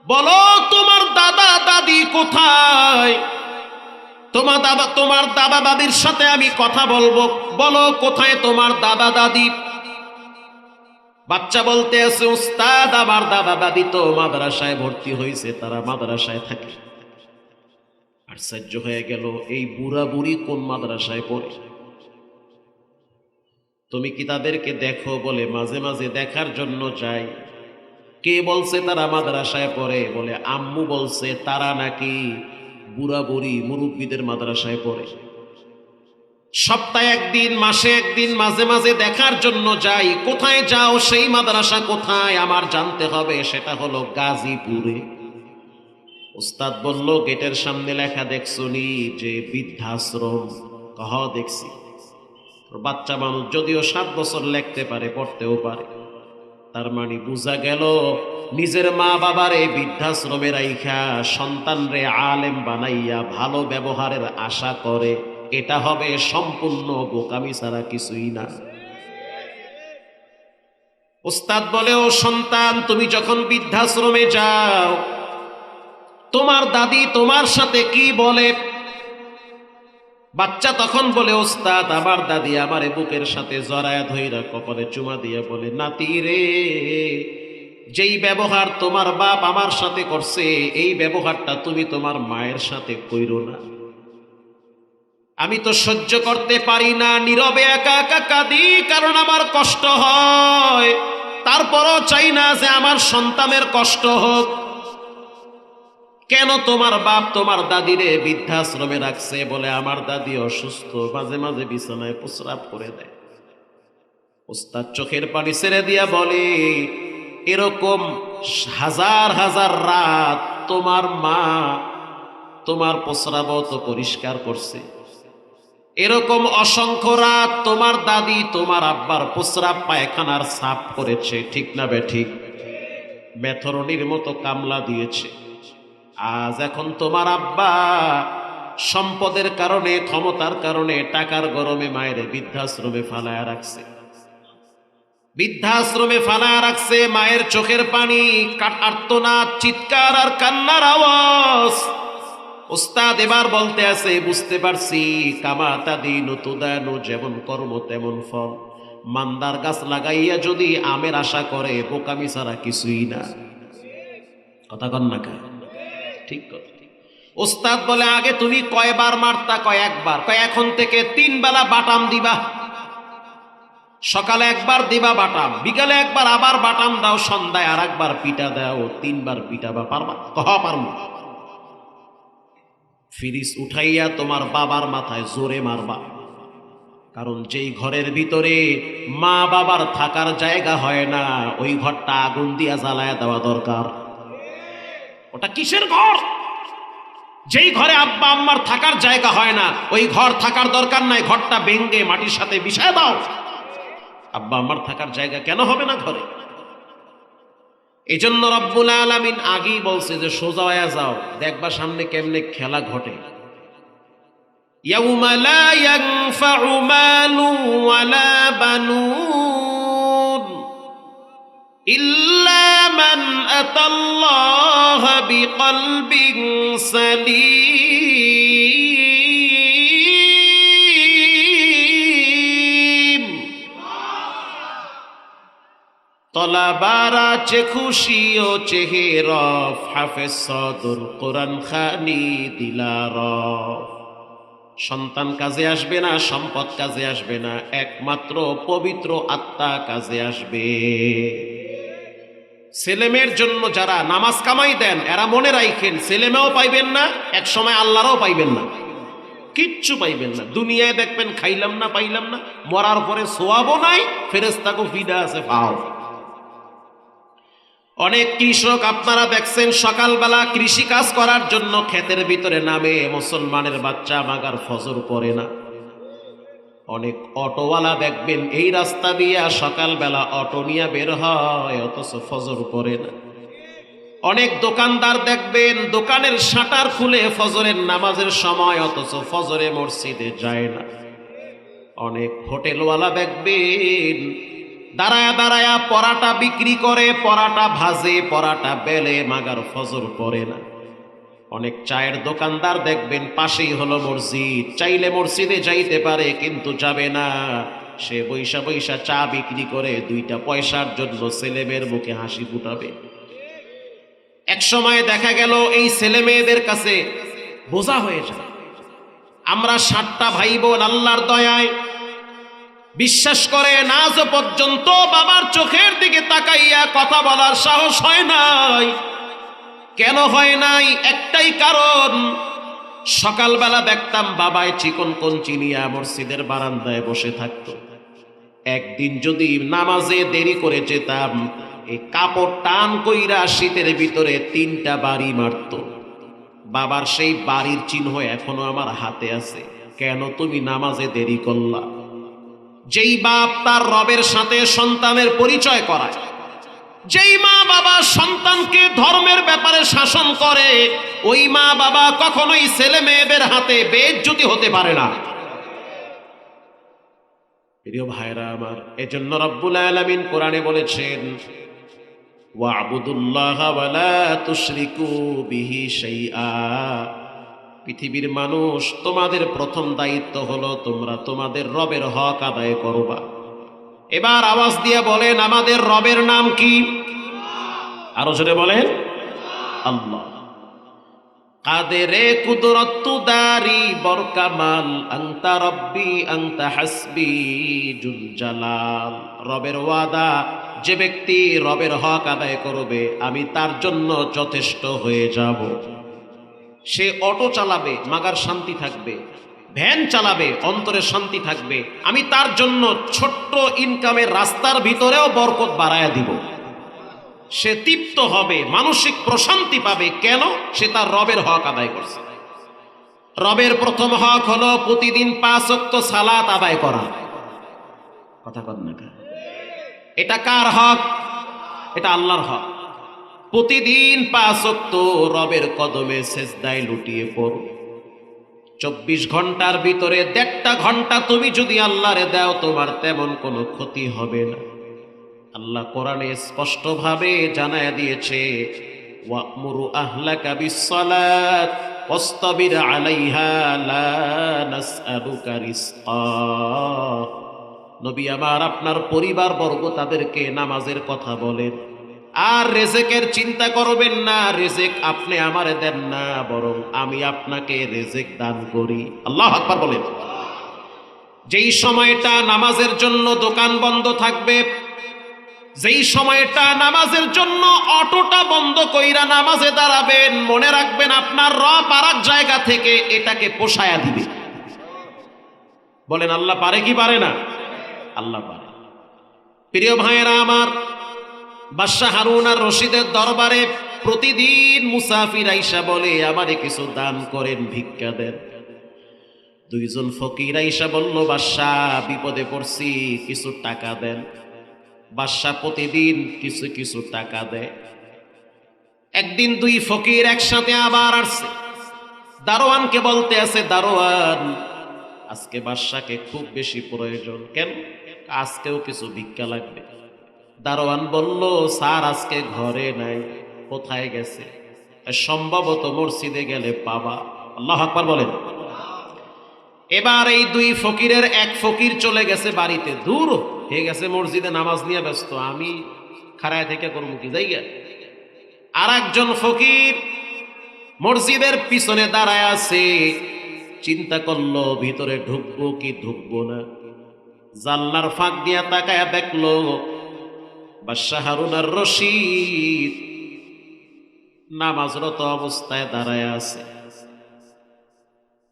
বলো তোমার দাদা দাদি কোথায়? তোমার দাদা দাদির সাথে আমি কথা বলবো, বলো কোথায় তোমার দাদা দাদি? বাচ্চা বলতে আছে, উস্তাদ আমার দাদা দাদি তো মাদ্রাসায় ভর্তি হয়েছে, তারা মাদ্রাসায় থাকে। আশ্চর্য হয়ে গেল, এই বুড়া বুড়ি কোন মাদ্রাসায় পড়ে? তুমি কি তাদেরকে দেখো? বলে, মাঝে মাঝে দেখার জন্য যাই। কে বলছে তারা মাদ্রাসায় পড়ে? বলে, আম্মু বলছে তারা নাকি বুড়া বুড়ি মুরব্বীদের মাদ্রাসায় পড়ে। সপ্তাহে একদিন, মাসে একদিন, মাঝে মাঝে দেখার জন্য যাই। কোথায় যাও? সেই মাদ্রাসা কোথায় আমার জানতে হবে, সেটা হলো গাজীপুরে। উস্তাদ বলল, গেটের সামনে লেখা দেখছনি যে বৃদ্ধাশ্রম? কহ, দেখছি। বাচ্চা মানুষ যদিও 7 বছর লিখতে পারে, পড়তেও পারে, তার মানে বোঝা গেল নিজের মা বাবারে বৃদ্ধাশ্রমে রাইখা সন্তানরে আলেম বানাইয়া ভালো ব্যবহারের আশা করে, এটা হবে সম্পূর্ণ বোকামি ছাড়া কিছুই না। উস্তাদ বলে, ও সন্তান, তুমি যখন বৃদ্ধাশ্রমে যাও তোমার দাদি তোমার সাথে কি বলে? বাচ্চা তখন বলে, ওস্তাদ আমার দাদি আমারে বুকের সাথে জড়ায়া ধইরা কপালে চুমা দিয়ে বলে, নাতি রে, যেই ব্যবহার তোমার বাপ আমার সাথে করছে এই ব্যবহারটা তুমি তোমার মায়ের সাথে কইরো না। আমি তো সহ্য করতে পারি না, নীরবে একা একা কাঁদি, কারণ আমার কষ্ট হয়। তারপরও চাই না যে আমার সন্তানের কষ্ট হোক। কেন তোমার বাপ তোমার দাদিরে বৃদ্ধাশ্রমে রাখছে? বলে, আমার দাদি অসুস্থ, মাঝে মাঝে বিছানায় প্রস্রাব করে দেয়। ওস্তাদ চোখের পানি ছেড়ে দিয়া বলে, এরকম হাজার হাজার রাত তোমার মা তোমার প্রস্রাব তো পরিষ্কার করছে, এরকম অসংখ্য রাত তোমার দাদি তোমার আব্বার প্রস্রাব পায়খানার সাফ করেছে, ঠিক না বে ঠিক? মেথরনির মতো কামলা দিয়েছে। আজ এখন তোমার আব্বা সম্পদের কারণে, ক্ষমতার কারণে, টাকার গরমে মায়ের বৃদ্ধাশ্রমে ফালায়া রাখছে। বৃদ্ধাশ্রমে ফালায়া রাখছে, মায়ের চোখের পানি, আর্তনাদ, চিৎকার আর কান্নার আওয়াজ। ওস্তাদ এবার বলতে আছে, বুঝতে পারছি, কামাতা দিন তুদানু, যেমন কর্ম তেমন ফল। মান্দার গাছ লাগাইয়া যদি আমের আশা করে, বোকামি ছাড়া কিছুই না। কথা কন না কেন? ঠিক কথা। ওস্তাদ বলে আগে তুমি কয়বার মারতা? কয় একবার। কয় এখন থেকে 3 বেলা বাটাম দিবা, সকালে একবার দিবা বাটাম, বিকালে একবার আবার বাটাম দাও, সন্ধ্যায় আর একবার পিটা দাও, 3 বার পিটাবা। পারবা? কহ পারবো। ফিরিস উঠাইয়া তোমার বাবার মাথায় জোরে মারবা, কারণ যেই ঘরের ভিতরে মা বাবার থাকার জায়গা হয় না, ওই ঘরটা আগুন দিয়া জ্বালায়া দেওয়া দরকার। ওটা কিসের ঘর? যেই ঘরে আব্বা আম্মার থাকার জায়গা হয় না, ওই ঘর থাকার দরকার নাই, ঘরটা ভেঙ্গে মাটির সাথে মিশায় দাও। আব্বা আম্মার থাকার জায়গা কেন হবে না ঘরে? এই জন্য রব্বুল আলামিন আগেই বলছে যে সোজা হয়ে যাও, দেখবা সামনে কেমনে খেলা ঘটে। ইয়াউমা লা ইয়ানফাউ মালু ওয়ালা বানুন ইল্লা মান আতাল্লাহা বিকলবিন সালিম। তলাবারা চে খুশি ও চেহেরফ, হাফেজ সদর কোরআন খানি দিলারফ। সন্তান কাজে আসবে না, সম্পদ কাজে আসবে না, একমাত্র পবিত্র আত্মা কাজে আসবে। ছেলেমেয়ের জন্য যারা নামাজ কামাই দেন, এরা মনে রাখেন ছেলেমেয়েও পাইবেন না, এক সময় আল্লাহরও পাইবেন না, কিচ্ছু পাইবেন না। দুনিয়ায় দেখবেন খাইলাম না পাইলাম না, মরার পরে সোয়াবও নাই, ফেরেশতাকে ফিদা আছে পাও। অনেক কৃষক আপনারা দেখছেন সকালবেলা কৃষি কাজ করার জন্য ক্ষেতের ভিতরে নামে, মুসলমানের বাচ্চা মাগার ফজর পড়ে না। অনেক অটোওয়ালা দেখবেন এই রাস্তা দিয়ে সকালবেলা অটো নিয়ে বের হয়, অথচ ফজর পড়ে না। অনেক দোকানদার দেখবেন দোকানের শাটার খুলে ফজরের নামাজের সময়, অথচ ফজরে মসজিদে যায় না। অনেক হোটেলওয়ালা দেখবেন দাঁড়ায়া দাঁড়ায়া পরাটা বিক্রি করে, পরাটা ভাজে, পরাটা বেলে, মাগার ফজর পড়ে না। অনেক চায়ের দোকানদার দেখবেন পাশেই হলো মসজিদ, চাইলে মসজিদে যাইতে পারে কিন্তু যাবে না, সে বৈশা বৈশা চা বিক্রি করে 2টা পয়সার জন্য ছেলেমেয়ের মুখে হাসি ফুটাবে। এক সময় দেখা গেল এই ছেলে মেয়েদের কাছে বোঝা হয়ে যায়। আমরা 7টা ভাই বোন আল্লাহর দয়ায় বিশ্বাস করে আজ পর্যন্ত বাবার চোখের দিকে তাকাইয়া কথা বলার সাহস হয় নাই। কেন হয় নাই? একটাই কারণ, সকালবেলা দেখতাম বাবায় চিকন কঞ্চি নিয়ে মসজিদের বারান্দায় বসে থাকতো। একদিন যদি নামাজে দেরি করে যেতাম, এই কাপড় টান কইরা শীতের ভিতরে 3টা বাড়ি মারত। বাবার সেই বাড়ির চিহ্ন এখনো আমার হাতে আছে। কেন তুমি নামাজে দেরি করলা? যেই বাপ তার রবের সাথে সন্তানের পরিচয় করায়, যেই মা বাবা সন্তানকে ধর্মের ব্যাপারে শাসন করে, ওই মা বাবা কখনোই ছেলে মেয়েদের হাতে বেইজ্জতি হতে পারে না। প্রিয় ভাইরা আমার, এজন্য রব্বুল আলামিন কোরআনে বলেছেন, ওয়া'বুদুল্লাহা ওয়া লা তুশরিকু বিহি শাইআ। পৃথিবীর মানুষ, তোমাদের প্রথম দায়িত্ব হলো তোমরা তোমাদের রবের হক আদায় করবা। এবার আওয়াজ দিয়ে বলেন, আমাদের রবের নাম কি? আরো জোরে বলেন, আল্লাহ। কাদেরে কুদরতু দারি বরকামাল, আনতা রব্বি আনতা হাসবি জুল জালাল। রবের ওয়াদা, যে ব্যক্তি রবের হক আদায় করবে আমি তার জন্য যথেষ্ট হয়ে যাব। সে অটো চালাবে, মাগার শান্তি থাকবে, ভ্যান চালাবে, অন্তরে শান্তি থাকবে, আমি তার জন্য ছোট্ট ইনকামের রাস্তার ভিতরেও বরকত বাড়ায়া দিব। সে তৃপ্ত হবে, মানসিক প্রশান্তি পাবে। কেন? সে তার রবের হক আদায় করছে। রবের প্রথম হক হলো প্রতিদিন 5 ওয়াক্ত সালাত আদায় করা। কথা বল না, এটা কার হক? এটা আল্লাহর হক। প্রতিদিন 5 ওয়াক্ত রবের কদমে সেজদায় লুটিয়ে পড়ো। 24 ঘন্টার ভিতরে 1.5 ঘন্টা তুমি যদি আল্লাহরে দাও, তোমার তেমন কোনো ক্ষতি হবে না। আল্লাহ কোরআনে স্পষ্ট ভাবে জানায়া দিয়েছে, ওয়া'মুরু আহলাকা বিস-সালাত ওয়াসতাবির আলাইহা লা নাসআলুকা রিজকা। নবী আমার, আপনার পরিবার বর্গ তাদেরকে নামাজের কথা বলেন, আর রেজেকের চিন্তা করবেন না, রেজেক আপনি আমারে দেন না, বরং আমি আপনাকে রেজেক দান করি। আল্লাহু আকবার বলেন। যেই সময়টা নামাজের জন্য দোকান বন্ধ থাকবে, যেই সময়টা নামাজের জন্য অটোটা বন্ধ কইরা নামাজে দাঁড়াবেন, মনে রাখবেন আপনার রব আরেক জায়গা থেকে এটাকে পোষায়া দিবে। বলেন আল্লাহ পারে কি পারে না? আল্লাহ পারে। প্রিয় ভাইয়েরা আমার, বাদশাহ হারুন আর রশিদের দরবারে প্রতিদিন মুসাফির আইসা বলে, আমারে কিছু দান করেন, ভিক্ষা দেন। দুইজন ফকির আইসা বলল, বাদশাহ বিপদে পড়ছি, কিছু টাকা দেন। বাদশাহ প্রতিদিন কিছু কিছু টাকা দেয়। একদিন দুই ফকির একসাথে আবার আসছে, দারোয়ানকে বলতে আছে, দারোয়ান আজকে বাদশাকে খুব বেশি প্রয়োজন। কেন? আজকেও কিছু ভিক্ষা লাগবে। দারোয়ান বলল, স্যার আজকে ঘরে নাই। কোথায় গেছে? সম্ভবত মসজিদে গেলে পাবা। আল্লাহু আকবার বলেন। এবার এই দুই ফকিরের এক ফকির চলে গেছে বাড়িতে, দূর হয়ে গেছে, মসজিদে নামাজ নিয়ে ব্যস্ত, আমি খাড়ায় থেকে করবো কি জায়গা। আর একজন ফকির মসজিদের পিছনে দাঁড়ায় আছে, চিন্তা করলো ভিতরে ঢুকবো কি ঢুকবো না। জানলার ফাঁক দিয়া তাকায়া দেখলো বাদশাহ হারুন আর রশিদ নামাজরত অবস্থায় দাঁড়ায় আছে।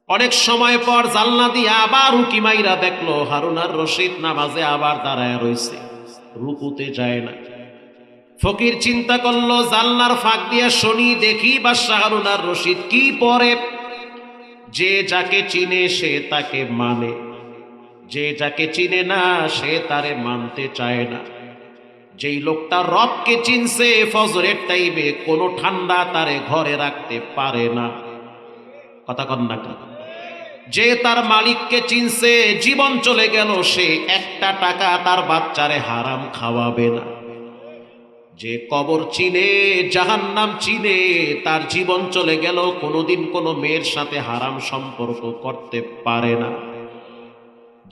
অনেক সময় পর জানলা দিয়ে আবার উকি মাইরা দেখলো হারুন আর রশিদ নামাজে আবার দাঁড়ায় রইছে, রুকুতে যায় না। ফকির চিন্তা করলো জানলার ফাঁক দিয়া শুনি, দেখি বাদশাহ হারুন আর রশিদ কি পরে। যে যাকে চিনে সে তাকে মানে, যে যাকে চিনে না সে তারে মানতে চায় না। যেই লোকটা রবকে চিনছে ফজরের টাইমে কোনো ঠান্ডা তারে ঘরে রাখতে পারে না। কথা কন না কেন? যে তার মালিককে চিনছে, জীবন চলে গেল, সে একটা টাকা তার বাচ্চারে হারাম খাওয়াবে না। যে কবর চিনে, জাহান্নাম চিনে, তার জীবন চলে গেল, কোনোদিন কোনো মেয়ের সাথে হারাম সম্পর্ক করতে পারে না।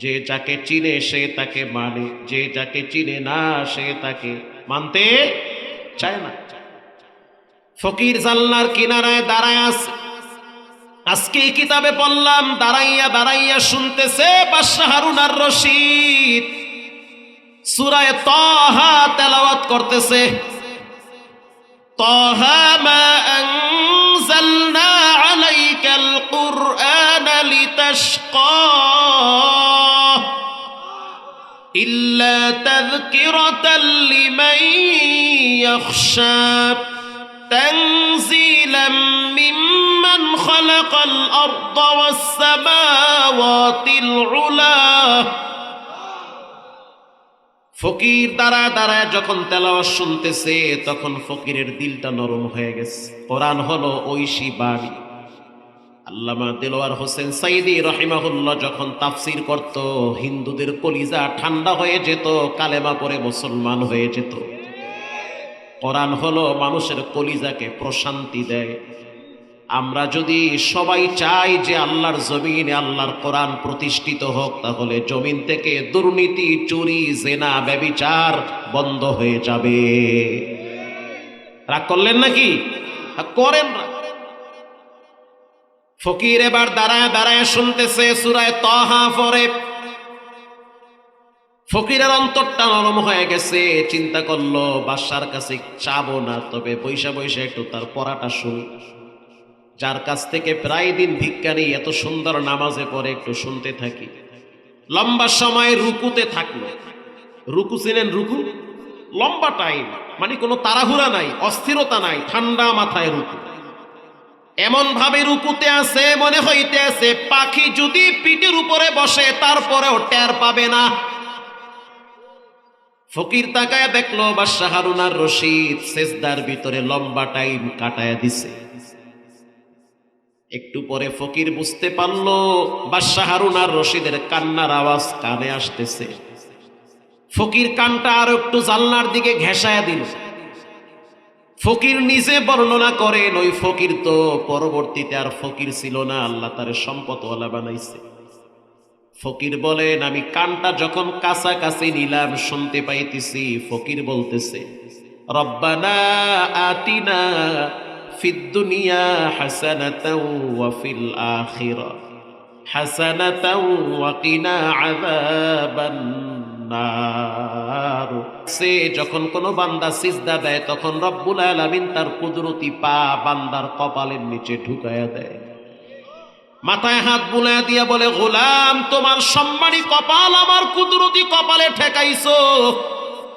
যে যাকে চিনে সে তাকে মানে, যে যাকে চিনে না সে তাকে মানতে চায় না। ফকির জানলার কিনারায় দাঁড়ায় আছে। আজকে এই কিতাবে পড়লাম, দাঁড়াইয়া দাঁড়াইয়া শুনতেছে বাদশাহ হারুন আর রশিদ সূরা তাহা তেলাওয়াত করতেছে। তাহা মা আনজালনা আলাইকাল কুরআনা লিতাশকা ইল্লা তাযকিরাতাল লিমান ইয়াখশা তানজিলাম মিম্মান খালাকাল আরদা ওয়াস সামাওয়াতিল উলা। ফকির দাঁড়ায় দাঁড়ায় যখন তেলাওয়াত শুনতেছে, তখন ফকিরের দিলটা নরম হয়ে গেছে। কোরআন হলো ঐশী বাণী। আল্লামা দেলোয়ার হোসেন সাইদি রহিমাহুল্লাহ যখন তাফসির করত, হিন্দুদের কলিজা ঠান্ডা হয়ে যেত, কালেমা পড়ে মুসলমান হয়ে যেত। কোরআন হলো মানুষের কলিজাকে প্রশান্তি দেয়। আমরা যদি সবাই চাই যে আল্লাহর জমিনে আল্লাহর কোরআন প্রতিষ্ঠিত হোক, তাহলে জমিন থেকে দুর্নীতি, চুরি, জেনা, ব্যভিচার বন্ধ হয়ে যাবে। রাগ করলেন নাকি? করেন না। ফকির এবার দাঁড়ায় দাঁড়ায় শুনতেছে, সূরা তাহা পড়ে। ফকিরের অন্তরটা নরম হয়ে গেছে। চিন্তা করলো বাদশার কাছে চাবো না, তবে বৈশা বৈশা একটু তার পড়াটা শুনি। যার কাছ থেকে প্রায় দিন ভিক্ষা নেই, এত সুন্দর নামাজে পড়ে, একটু শুনতে থাকি। লম্বা সময় রুকুতে থাকলো। রুকু চিনেন? রুকু লম্বা টাইম, মানে কোনো তাড়াহুড়া নাই, অস্থিরতা নাই, ঠান্ডা মাথায় রুকু। এমন ভাবে রুকুতে আছে, মনে হইতে আছে পাখি যদি পিঠের উপরে বসে তারপরেও টের পাবে না। ফকির তাকায় দেখলো বাদশাহ হারুন আর রশিদ সেজদার ভিতরে লম্বা টাইম কাটায় দিছে। একটু পরে ফকির বুঝতে পারলো বাদশাহ হারুন আর রশিদের কান্নার আওয়াজ কানে আসতেছে। ফকির কানটা আরো একটু জানলার দিকে ঘেঁষায়া দিল। ফকির নিজে বর্ণনা করেন, ওই ফকির তো পরবর্তীতে আর ফকির ছিল না, আল্লাহ তার সম্পদওয়ালা বানাইছে। ফকির বলেন, আমি কানটা যখন কাছাকাছি নিলাম শুনতে পাইতেছি ফকির বলতেছে, রব্বানা আতিনা ফিদ দুনিয়া হাসানাতাও ওয়া ফিল আখিরা হাসানাতাও ওয়া কিনা আযাবান নার। সে যখন কোনো বান্দা সিজদা দেয় তখন রব্বুল আলামিন তার কুদরতি পা বান্দার কপালের নিচে ঢুকায়া দেয়, মাথায় হাত বুলায়া দিয়া বলে, গোলাম তোমার সম্মানী কপাল আমার কুদরতি কপালে ঠেকাইছো,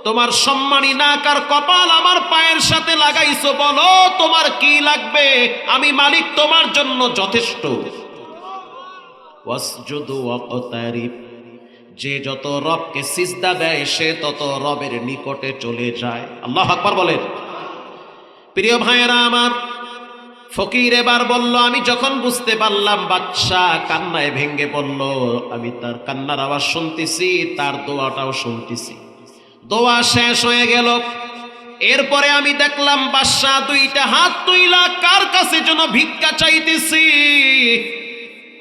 তোমার সম্মানী নাক আর কপাল আমার পায়ের সাথে লাগাইছো, বলো তোমার কি লাগবে, আমি মালিক তোমার জন্য যথেষ্ট। ওয়াসজুদু ওয়াকতারিব, যে যত রবকে সিজদা দেয় সে তত রবের নিকটে চলে যায়। আল্লাহু আকবার বলেন। প্রিয় ভাইয়েরা আমার, ফকির এবার বলল, আমি যখন বুঝতে পারলাম বাদশা কান্নায় ভেঙ্গে পড়ল, আমি তার কান্নার আওয়াজ শুনতেছি, তার দোয়াটাও শুনতেছি। দোয়া শেষ হয়ে গেল, এরপরে আমি দেখলাম বাদশা দুইটা হাত তুইলা কার কাছে যেন ভিক্ষা চাইতেছি।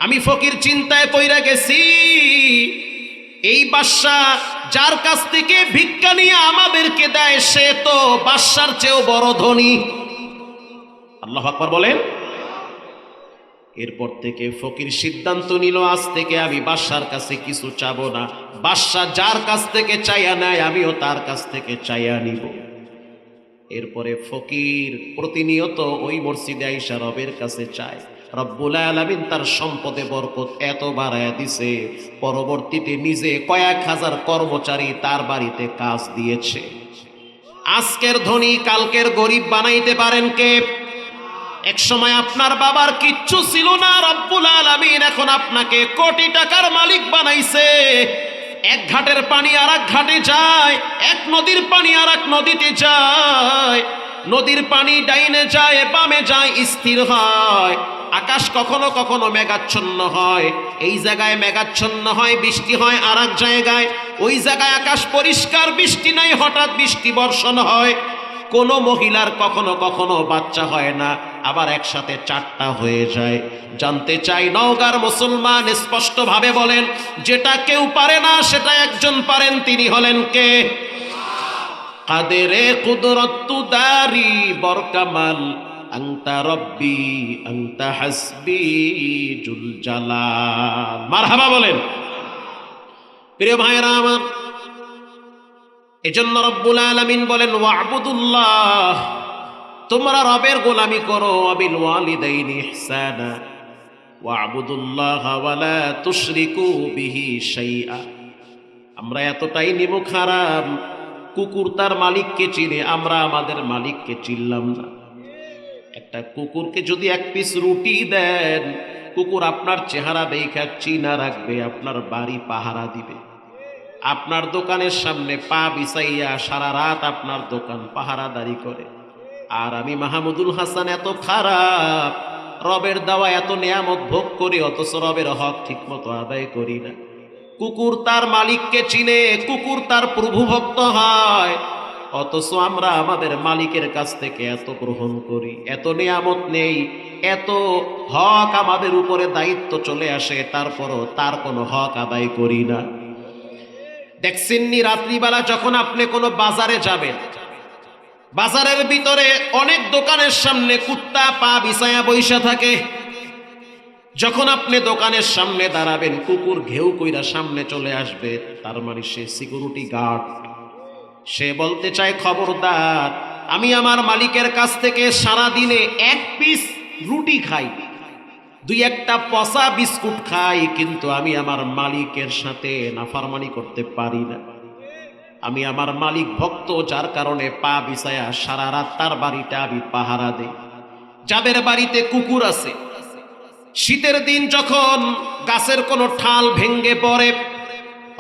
আমি ফকির চিন্তায় পইরা গেছি, এই বাদশা যার কাছ থেকে ভিক্ষা নিয়ে আমাদেরকে দেয় সে তো বাদশার চেয়েও বড় ধনী। আল্লাহু আকবার বলেন। এরপর থেকে ফকির সিদ্ধান্ত নিল, আজ থেকে আমি বাদশার কাছে কিছু চাবো না, বাদশা যার কাছ থেকে চাইয়া নেয় আমিও তার কাছ থেকে চাইয়া নিব। এরপরে ফকির প্রতিনিয়ত ওই মসজিদে আইসা রবের কাছে চায়। রব্বুল আলামিন তার সম্পদে বরকত এত বাড়ায়া দিছে, পরবর্তীতে নিজে কয়েক হাজার কর্মচারী তার বাড়িতে কাজ দিয়েছে। আজকের ধনী কালকের গরিব বানাইতে পারেন কে? এক সময় আপনার বাবার কিচ্ছু ছিল না, রব্বুল আলামিন এখন আপনাকে কোটি টাকার মালিক বানাইছে। এক ঘাটের পানি আর এক ঘাটে যায়, এক নদীর পানি আর এক নদীতে যায়, নদীর পানি ডাইনে যায় বামে যায়, স্থির হয়। আকাশ কখনো কখনো মেঘাচ্ছন্ন হয়, এই জায়গায় মেঘাচ্ছন্ন হয়, বৃষ্টি হয় আর এক জায়গায়, ওই জায়গায় আকাশ পরিষ্কার, বৃষ্টি নাই, হঠাৎ বৃষ্টি বর্ষণ হয়। কোনো মহিলার কখনো কখনো বাচ্চা হয় না, আবার একসাথে চারটা হয়ে যায়। জানতে চাই নওগাঁর মুসলমান স্পষ্ট ভাবে বলেন, যেটা কেউ পারে না সেটা একজন পারেন, তিনি হলেন কে? কাদেরে কুদরতু দারি বরকামাল আনতা রব্বি আনতা হাসবি জুল জালাল। মারহাবা বলেন। প্রিয় ভাইরা আমার, এজন্য রব্বুল আলামিন বলেন, ওয়া'বুদুল্লাহ, তোমরা রবের গোলামি করো, ওয়াবিল ওয়ালিদাইনি ইহসানা ওয়া'বুদুল্লাহ ওয়া লা তুশরিকু বিহি শাইআ। আমরা এতটাই নিমুখ হারাম, কুকুর তার মালিককে চিনে, আমরা আমাদের মালিককে চিনলাম না। একটা কুকুরকে যদি এক পিস রুটি দেন, কুকুর আপনার চেহারা দেখে চিনা রাখবে, আপনার বাড়ি পাহারা দিবে। আপনার দোকানের সামনে পা বিছাইয়া সারা রাত আপনার দোকান পাহারাদারি করে। আর আমি মাহমুদুল হাসান এত খারাপ, রবের দেওয়া এত নিয়ামত ভোগ করি, অথচ রবের হক ঠিক মতো আদায় করি না। কুকুর তার মালিককে চিনে, কুকুর তার প্রভুভক্ত হয়, অথচ আমরা আমাদের মালিকের কাছ থেকে এত গ্রহণ করি, এত নিয়ামত নেই, এত হক আমাদের উপরে দায়িত্ব চলে আসে, তারপরও তার কোনো হক আদায় করি না। দেখছেননি রাত্রিবেলা যখন আপনি কোনো বাজারে যাবেন, বাজারের ভিতরে অনেক দোকানের সামনে কুত্তা পা বিছায়া বইসা থাকে। যখন আপনি দোকানের সামনে দাঁড়াবেন, কুকুর ঘেউ কইরা সামনে চলে আসবে, তার মানে সে সিকিউরিটি গার্ড। সে বলতে চায়, খবরদার, আমি আমার মালিকের কাছ থেকে সারা দিনে এক পিস রুটি খাই, দুই একটা পচা বিস্কুট খাই, কিন্তু আমি আমার মালিকের সাথে নাফরমানি করতে পারি না। আমি আমার মালিক ভক্ত, যার কারণে পা বিছায়া সারা রাত তার বাড়িটা আমি পাহারা দেই। যাদের বাড়িতে কুকুর আছে, শীতের দিন যখন গাছের কোনো ঠাল ভেঙ্গে পড়ে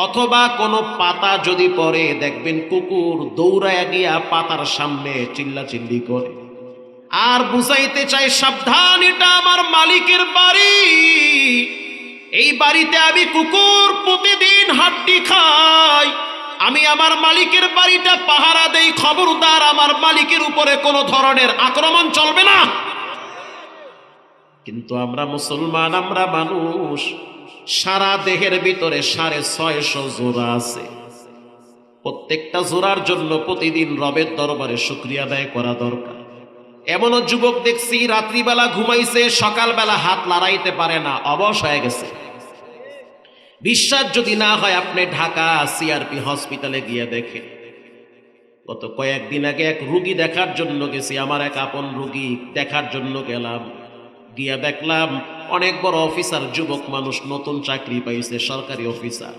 অথবা কোনো পাতা যদি পড়ে, দেখবেন কুকুর দৌড়ায় গিয়া পাতার সামনে চিল্লাচিল্লি করে আর বুঝাইতে চায়, সাবধান, এটা আমার মালিকের বাড়ি, এই বাড়িতে আমি কুকুর প্রতিদিন হাড্ডি খাই, আমি আমার মালিকের বাড়িটা পাহারা দেই, খবরদার আমার মালিকের উপরে কোনো ধরনের আক্রমণ চলবে না। কিন্তু আমরা মুসলমান, আমরা মানুষ, সারা দেহের ভিতরে 650 জোড়া আছে। প্রত্যেকটা জোড়ার জন্য প্রতিদিন রবের দরবারে শুকরিয়া আদায় করা দরকার। এমনও যুবক দেখছি রাত্রিবেলা ঘুমাইছে, সকালবেলা হাত লড়াইতে পারে না, অবশ হয়ে গেছে। বিশ্বাস যদি না হয় আপনি ঢাকা সিআরপি হসপিটালে গিয়ে দেখেন। গত কয়েকদিন আগে এক রুগী দেখার জন্য গেছি, আমার এক আপন রুগী দেখার জন্য গেলাম, গিয়া দেখলাম অনেক বড় অফিসার যুবক মানুষ, নতুন চাকরি পাইছে, সরকারি অফিসার।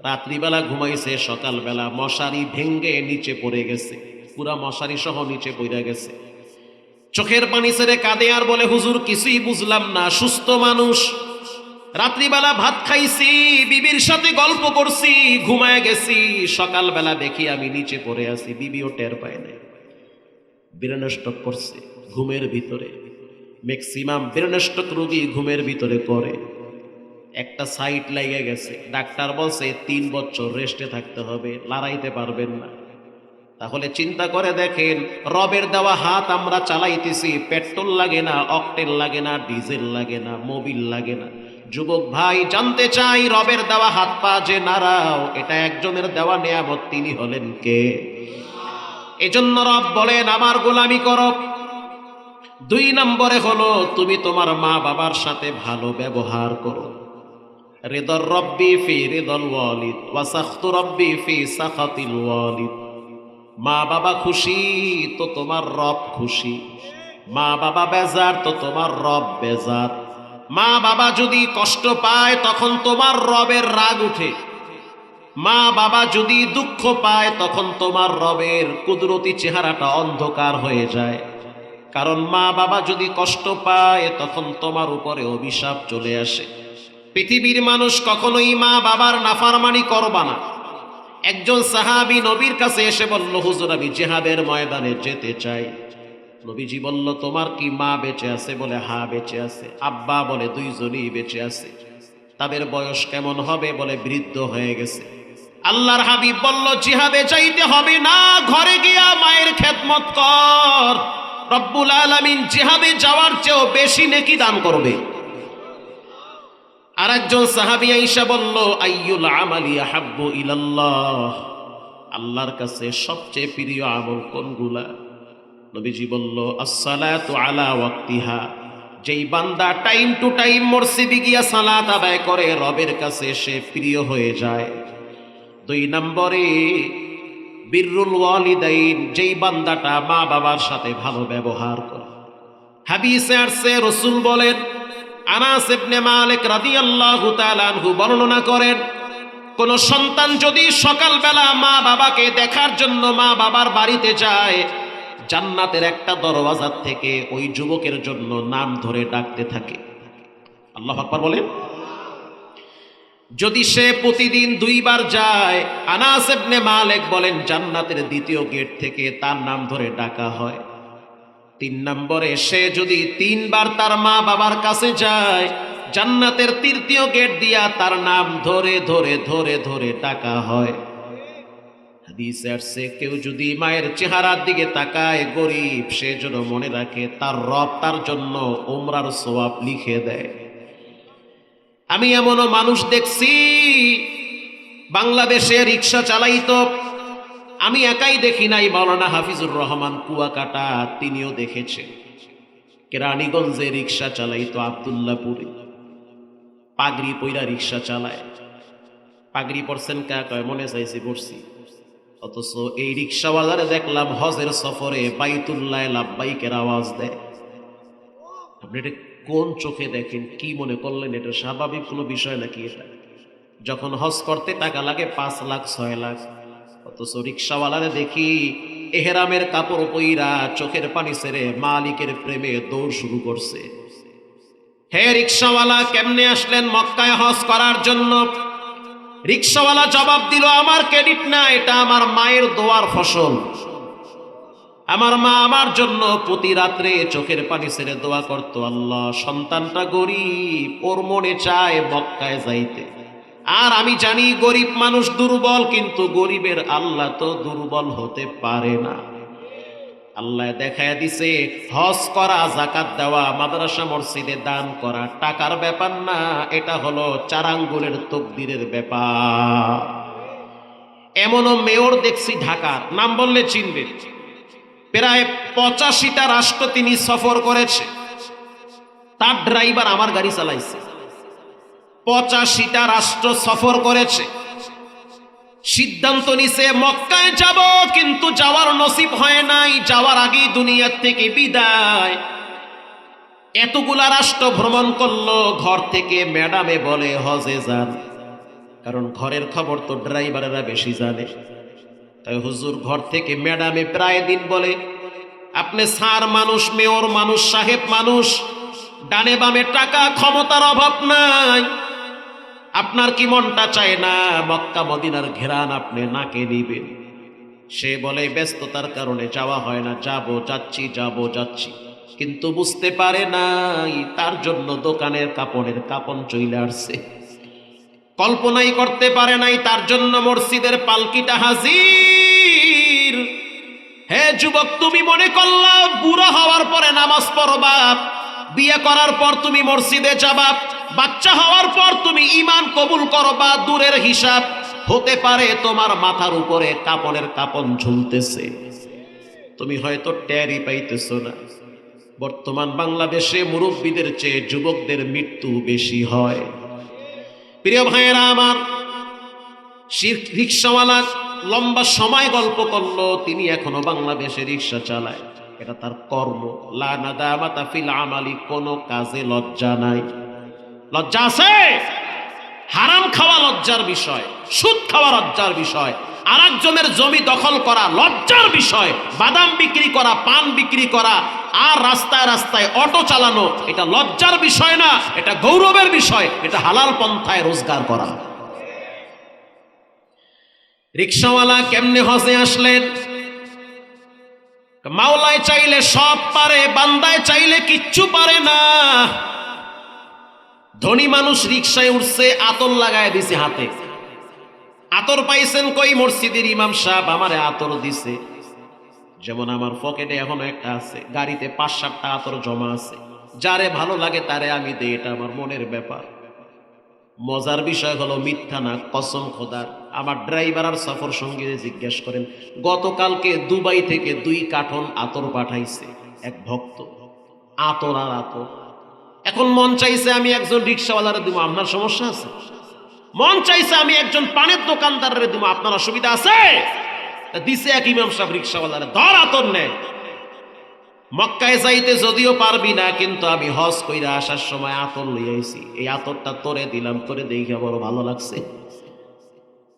রাত্রিবেলা ঘুমাইছে, সকালবেলা মশারি ভেঙ্গে নিচে পড়ে গেছে, পুরা মশারি সহ নিচে পড়ে গেছে। চোখের পানি ছেড়ে কাঁদে আর বলে, হুজুর কিছুই বুঝলাম না, সুস্থ মানুষ, রাত্রিবেলা ভাত খাইছি, বিবির সাথে গল্প করছি, ঘুমায় গেছি, সকালবেলা দেখি আমি নিচে পড়ে আছি, বিবিও টের পায় না। ব্রেন স্ট্রোক করছে ঘুমের ভিতরে। ম্যাক্সিমাম ব্রেন স্ট্রোক রোগী ঘুমের ভিতরে করে। একটা সাইট লেগে গেছে, ডাক্তার বলছে 3 বছর রেস্টে থাকতে হবে, লড়াইতে পারবেন না। তাহলে চিন্তা করে দেখেন, রবের দেওয়া হাত আমরা চালাইতেছি, পেট্রোল লাগে না, অকটেন লাগে না, ডিজেল লাগে না, মোবিল লাগে না। যুবক ভাই জানতে চাই, রবের দেওয়া হাত পা যে নাড়াও, এটা একজনের দেওয়া নেয়ামত, তিনি হলেন কে? এজন্য রব বলেন আমার গোলামি করো। 2 নম্বরে হলো তুমি তোমার মা বাবার সাথে ভালো ব্যবহার করো। রিদর রব্বি ফি রিদল ওয়ালিদ ওয়া সাখতু রব্বি ফি সাখাতিল ওয়ালিদ। মা বাবা খুশি তো তোমার রব খুশি, মা বাবা বেজার তো তোমার রব বেজার। মা বাবা যদি কষ্ট পায় তখন তোমার রবের রাগ উঠে, মা বাবা যদি দুঃখ পায় তখন তোমার রবের কুদরতি চেহারাটা অন্ধকার হয়ে যায়। কারণ মা বাবা যদি কষ্ট পায় তখন তোমার উপরে অভিশাপ চলে আসে। পৃথিবীর মানুষ কখনোই মা বাবার নাফরমানি করবা না। একজন সাহাবী নবীর কাছে এসে বলল, হুজুর আমি জিহাদের ময়দানে যেতে চাই। নবীজি বলল, তোমার কি মা বেঁচে আছে? বলে হ্যাঁ বেঁচে আছে। আব্বা? বলে 2 জনই বেঁচে আছে। তাদের বয়স কেমন হবে? বলে বৃদ্ধ হয়ে গেছে। আল্লাহর হাবিব বলল, জিহাদে যাইতে হবে না, ঘরে গিয়া মায়ের খেদমত কর, রব্বুল আলামিন জিহাদে যাওয়ার চেয়েও বেশি নেকি দান করবে। আর একজন সাহাবী আয়েশা বলল, আইয়ুল আমালি আহাব্বু ইলাল্লাহ, আল্লাহর কাছে সবচেয়ে প্রিয় আমল কোনগুলা? নবীজি বলল, আসসালাতু আলা ওয়াক্তিহা, যেই বান্দা টাইম টু টাইম মসজিদে গিয়া সালাত আদায় করে রবের কাছে সে প্রিয় হয়ে যায়। 2 নম্বরে বিররুল ওয়ালিদাইন, যেই বান্দাটা মা বাবার সাথে ভালো ব্যবহার করে। হাদিসে আসছে, রাসূল বলেন, আনাস ইবনে মালিক রাদিয়াল্লাহু তাআলা আনহু বর্ণনা করেন, কোন সন্তান যদি সকালবেলা মা বাবাকে দেখার জন্য মা বাবার বাড়িতে যায়, জান্নাতের একটা দরওয়াজা থেকে ওই যুবকের জন্য নাম ধরে ডাকতে থাকে। আল্লাহু আকবার বলেন। যদি সে প্রতিদিন 2 বার যায়, আনাস ইবনে মালিক বলেন জান্নাতের 2য় গেট থেকে তার নাম ধরে ডাকা হয়। 3 নম্বরে সে যদি 3 বার তার মা বাবার কাছে যায়, জান্নাতের 3য় গেট দিয়া তার নাম ধরে ধরে ধরে ধরে ডাকা হয়। হাদিসে আসছে, কেউ যদি মায়ের চেহারার দিকে তাকায় গরিব, সে যেন মনে রাখে তার রব তার জন্য উমরার সওয়াব লিখে দেয়। আমি এমনও মানুষ দেখছি বাংলাদেশে রিক্সা চালাইতো, আমি একাই দেখি নাই, মাওলানা হাফিজুর রহমান কুয়াকাটা তিনিও দেখেছেন। কেরানীগঞ্জে রিক্সা চালাইতো, আব্দুল্লাহপুরে পাগড়ি পইরা রিক্সা চালায়। পাগড়ি পরছেন কা? কয় মনে চাইছি পড়ছি। অথচ এই রিক্সাওয়ালারে দেখলাম হজের সফরে বাইতুল্লাহ লাব্বাইকের আওয়াজ দেয়। আপনি এটা কোন চোখে দেখেন? কি মনে করলেন এটা স্বাভাবিক কোনো বিষয় নাকি? এটা যখন হজ করতে টাকা লাগে 5 লাখ 6 লাখ, অথচ রিক্সাওয়ালারে দেখি এহরামের কাপড় পইরা চোখের পানি ছেড়ে মালিকের প্রেমে দৌড় শুরু করছে। হে রিক্সাওয়ালা, কেমনে আসলেন মক্কায় হজ করার জন্য? রিক্সাওয়ালা জবাব দিল, আমার ক্রেডিট না, এটা আমার মায়ের দোয়ার ফসল। আমার মা আমার জন্য প্রতি রাত্রে চোখের পানি ছেড়ে দোয়া করত, আল্লাহ সন্তানটা গরিব, ওর মনে চায় মক্কায় যাইতে। আর আমি জানি গরিব মানুষ দুর্বল, কিন্তু গরিবের আল্লাহ তো দুর্বল হতে পারে না। আল্লাহ দেখায় দিছে হজ করা, যাকাত দেওয়া, মাদ্রাসা মসজিদে দান করা টাকার ব্যাপার না, এটা হলো 4 আঙ্গুলের তকদিরের ব্যাপার। এমনও মেয়র দেখছি ঢাকার, নাম বললে চিনবে, প্রায় 85টা রাষ্ট্র তিনি সফর করেছে, তার ড্রাইভার আমার গাড়ি চালাইছে। 85টা রাষ্ট্র সফর করেছে, সিদ্ধান্ত নিছে মক্কায় যাব, কিন্তু যাওয়ার নসিব হয় নাই, যাওয়ার আগেই দুনিয়ার থেকে বিদায়। এতগুলা রাষ্ট্র ভ্রমণ করলো, ঘর থেকে ম্যাডামে বলে হজে যান, কারণ ঘরের খবর তো ড্রাইভারেরা বেশি জানে। তাই হুজুর ঘর থেকে ম্যাডামে প্রায় দিন বলে, আপনি স্যার মানুষ, মেয়র মানুষ, সাহেব মানুষ, ডানে বামে টাকা ক্ষমতার অভাব নাই, আপনার কি মনটা চায় না মক্কা মদিনার ঘেরান আপনি নাকে নিবেন? সে বলে ব্যস্ততার কারণে যাওয়া হয় না, যাচ্ছি, কিন্তু বুঝতে পারে নাই তার জন্য দোকানের কাপড়ের কাপন চলে আসছে। কল্পনাই করতে পারে নাই তার জন্য মসজিদের পালকিটা হাজির। হে যুবক, তুমি মনে করলা বুড়া হওয়ার পরে নামাজ পড়বা, বিয়ে করার পর তুমি মসজিদে যাবা, বাচ্চা হওয়ার পর তুমি ঈমান কবুল করবা, দূরের হিসাব। হতে পারে তোমার মাথার উপরে কাপড়ের কাপন ঝুলতেছে, তুমি হয়তো টেরই পাইতেছো না। বর্তমান বাংলাদেশে মুরব্বীদের চেয়ে যুবকদের মৃত্যু বেশি হয়। প্রিয় ভাইয়েরা আমার, রিক্সাওয়ালা লম্বা সময় গল্প করলো, তিনি এখনো বাংলাদেশে রিক্সা চালায়, এটা তার কর্ম। লা নাদামাতা ফিল আমালি, কোনো কাজে লজ্জা নাই। লজ্জা আছে? হারাম খাওয়া লজ্জার বিষয়, সুদ খাওয়া লজ্জার বিষয়, আরেকজনের জমি দখল করা লজ্জার বিষয়, বাদাম বিক্রি করা, পান বিক্রি করা, আর রাস্তায় রাস্তায় অটো চালানো, এটা লজ্জার বিষয় না, এটা গৌরবের বিষয়, এটা হালাল পন্থায় রোজগার করা। রিক্সাওয়ালা কেমনে হজে আসলেন? মাওলায় চাইলে সব পারে, বান্দায় চাইলে কিচ্ছু পারে না। ধনী মানুষ রিক্সায় উঠছে, আতর লাগায় দিছে হাতে। আতর পাইছেন কই? মসজিদের ইমাম সাহেব আমারে আতর দিছে। যেমন আমার পকেটে এখনো একটা আছে, গাড়িতে 5-7টা আতর জমা আছে, যারে ভালো লাগে তারে আমি দেই, এটা আমার মনের ব্যাপার। মজার বিষয় হলো, মিথ্যা না, কসম খোদার, আমার ড্রাইভার আর সফর সঙ্গীরে জিজ্ঞেস করেন, গতকালকে দুবাই থেকে 2 কার্টন আতর পাঠাইছে এক ভক্ত, আতর আর আতর। এখন মন চাইছে আমি একজন রিক্সাওয়ালারে দিব, আপনার সমস্যা আছে? মন চাইছে আমি একজন পানের দোকানদারের দিব, আপনার অসুবিধা আছে? দিছে এক ইমাম সাহেব রিক্সাওয়ালারে, ধর আতর নেয়। মক্কায় যাইতে যদিও পারবি না, কিন্তু আমি হজ কইরা আসার সময় আতর লই আইছি, এই আতরটা তোরে দিলাম, তোরে দেখে বড় ভালো লাগছে।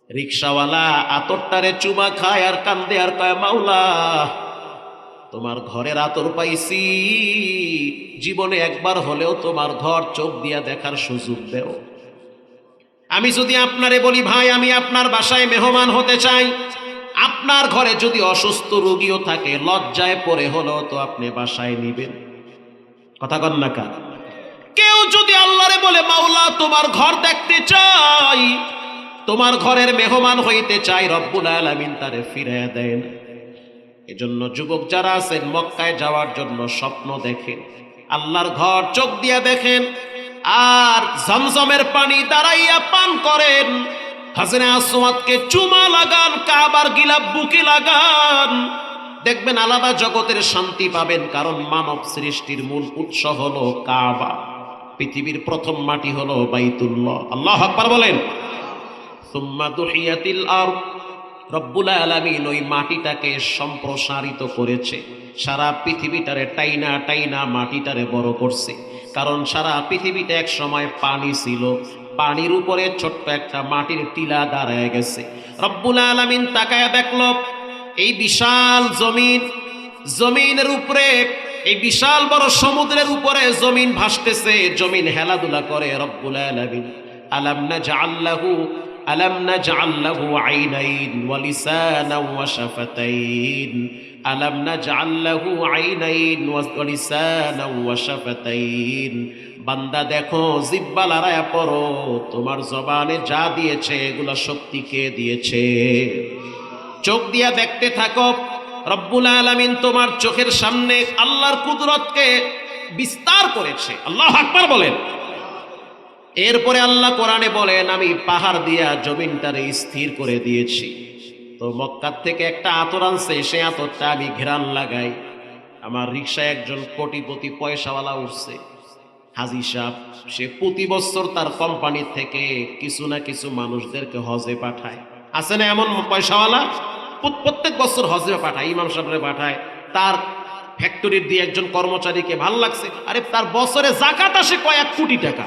রিক্সাওয়ালা আতরটারে চুমা খায় আর কান্দে আর কয়, মাওলা তোমার ঘরের আতর পাইছি, জীবনে একবার হলেও তোমার ঘর চোখ দিয়া দেখার সুযোগ দেও। আমি যদি আপনারে বলি, ভাই আমি আপনার বাসায় মেহমান হতে চাই, আপনার ঘরে যদি অসুস্থ রোগীও থাকে, লজ্জায় পড়ে হলো তো আপনি বাসায় নিবেন? কথা কন না কা? কেউ যদি আল্লাহরে বলে, মাওলা তোমার ঘর দেখতে চাই, তোমার ঘরের মেহমান হইতে চাই, রব্বুল আলামিন তারে ফিরাইয়া দেন। এজন্য যুবক যারা আছেন, মক্কায় যাওয়ার জন্য স্বপ্ন দেখেন, আল্লাহর ঘর চোখ দিয়া দেখেন, আর জমজমের পানি দাঁড়াইয়া পান করেন, হাজরে আসওয়াদকে চুমা লাগান, কাবার গিলাফ বুকে লাগান, দেখবেন আলাদা জগতের শান্তি পাবেন। কারণ মানব সৃষ্টির মূল উৎস হলো কাবা, পৃথিবীর প্রথম মাটি হলো বাইতুল্লাহ। আল্লাহু আকবার বলেন। সুম্মা দুহিয়াতিল আরদ, রব্বুল আলামিন ওই মাটিটাকে সম্প্রসারিত করেছে, সারা পৃথিবীটারে টাইনা টাইনা মাটিটারে বড় করছে। কারণ সারা পৃথিবীটা এক সময় পানি ছিল, পানির উপরে ছোট্ট একটা মাটির টিলা দাঁড়ায় গেছে। রব্বুল আলামিন তাকায়া দেখলো এই বিশাল জমিন, জমিনের উপরে এই বিশাল বড় সমুদ্রের উপরে জমিন ভাসতেছে, জমিন হেলাধুলা করে। রব্বুল আলামিন আলাম নাজআল লাহু আইনাইন ওয়া লিসানান ওয়া শাফাতাইন, আলাম নাজআল লাহু আইনাইন ওয়া লিসানান ওয়া শাফাতাইন। বান্দা দেখো, জিহ্বা লড়াইয়া পড়ো, তোমার জবানে যা দিয়েছে এগুলা শক্তি কে দিয়েছে? চোখ দিয়া দেখতে থাকো। রব্বুল আলামিন তোমার চোখের সামনে আল্লাহর কুদরতকে বিস্তার করেছে। আল্লাহু আকবার বলেন। এরপরে আল্লাহ কোরআনে বলেন, আমি পাহাড় দিয়া জমিনটারে স্থির করে দিয়েছি। তো মক্কার থেকে একটা আতর আনছে, সে আতরটা আমি ঘেরান লাগাই। আমার রিক্সায় একজন কোটিপতি পয়সাওয়ালা উঠছে, হাজী সাহেব। সে প্রতি বছর তার কোম্পানি থেকে কিছু না কিছু মানুষদেরকে হজে পাঠায়। আছে না এমন পয়সাওয়ালা? প্রত্যেক বছর হজে পাঠায়, ইমাম সাহেবরে পাঠায়। তার ফ্যাক্টরির দিয়ে একজন কর্মচারীকে ভাল লাগছে, আরে তার বছরে জাকাত আসে কয়েক কোটি টাকা।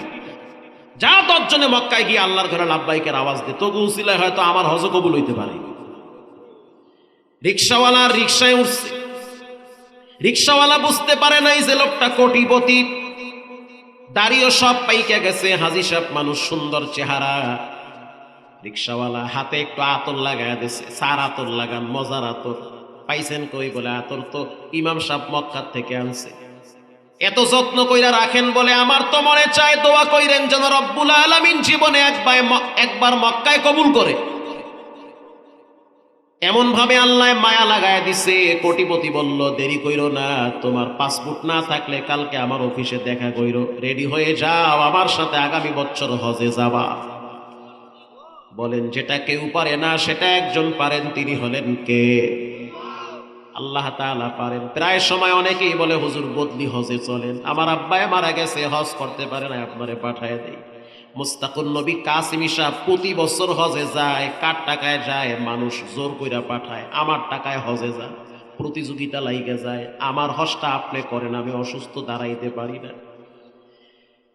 যা 10 জনে মক্কায় গিয়ে আল্লাহর ঘরে লাব্বাইকের আওয়াজ দে, তবু উসিলায় হয়তো আমার হজ কবুল হইতে পারে। রিক্সাওয়ালা রিক্সায় উঠছে, রিক্সাওয়ালা বুঝতে পারে নাই যে লোকটা কোটিপতি। দাড়িও সব পাইকে গেছে, হাজী সাহেব মানুষ, সুন্দর চেহারা। রিক্সাওয়ালা হাতে একটু আতর লাগায় দিছে, সার আতর লাগান, মজার আতর। পাইছেন কই? বলে আতর তো ইমাম সাহেব মক্কার থেকে আনছে। এত যত্ন কইরা রাখেন? বলে আমার তো মনে চায় দোয়া কইরেন যেন রব্বুল আলামিন জীবনে একবার মক্কায় কবুল করে। এমন ভাবে আল্লাহ মায়া লাগায় দিছে। কোটিপতি বলল, দেরি কইরো না, তোমার পাসপোর্ট না থাকলে কালকে আমার অফিসে দেখা কইরো, রেডি হয়ে যাও, আমার সাথে আগামী বছর হজে যাবা। বলেন, যেটা কেউ পারে না সেটা একজন পারেন, তিনি হলেন কে? আল্লাহ তাআলা পারেন। প্রায় সময় অনেকেই বলে, হুজুর বদলি হজে চলেন, আমার আব্বায় মারা গেছে, হজ করতে পারে না, আপনারে পাঠায় দেই। মুস্তাকুন নবী কাসিমি সাহেব প্রতি বছর হজে যায়। কার টাকায় যায়? মানুষ জোর কইরা পাঠায়। আমার টাকায় হজে যায়, প্রতিযোগিতা লাইগে যায়। আমার হজটা আপনি করেন, আমি অসুস্থ, দাঁড়াইতে পারি না।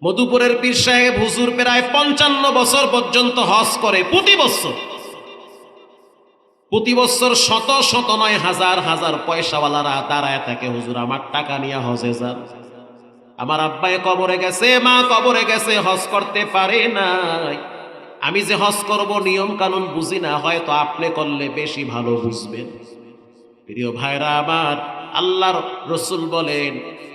মধুপুরের পীর সাহেব হুজুর প্রায় 55 বছর পর্যন্ত হজ করে, প্রতি বছর। প্রতি বছর শত শত নয় হাজার হাজার পয়সাওয়ালারা দাঁড়ায় থাকে, হুজুর আমার টাকা নিয়ে হজে যান। আমার আব্বায়ে কবরে গেছে, মা কবরে গেছে, হজ করতে পারে নাই। আমি যে হজ করব নিয়ম কানুন বুঝি না, হয়তো আপনি করলে বেশি ভালো বুঝবেন। প্রিয় ভাইরা আমার, আল্লাহর রাসূল বলেন,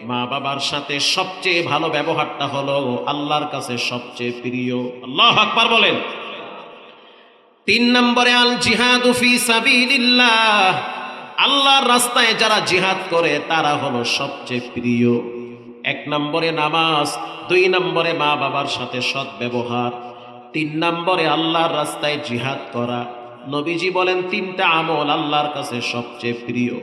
মা বাবার সাথে সবচেয়ে ভালো ব্যবহারটা হলো আল্লাহর কাছে সবচেয়ে প্রিয়। আল্লাহু আকবার বলেন। 3 নম্বরে আল জিহাদু ফি সাবিলিল্লাহ, আল্লাহর রাস্তায় যারা জিহাদ করে তারা হলো সবচেয়ে প্রিয়। 1 নম্বরে নামাজ, 2 নম্বরে মা বাবার সাথে সৎ ব্যবহার, 3 নম্বরে আল্লাহর রাস্তায় জিহাদ করা। নবীজি বলেন 3টা আমল আল্লাহর কাছে সবচেয়ে প্রিয়।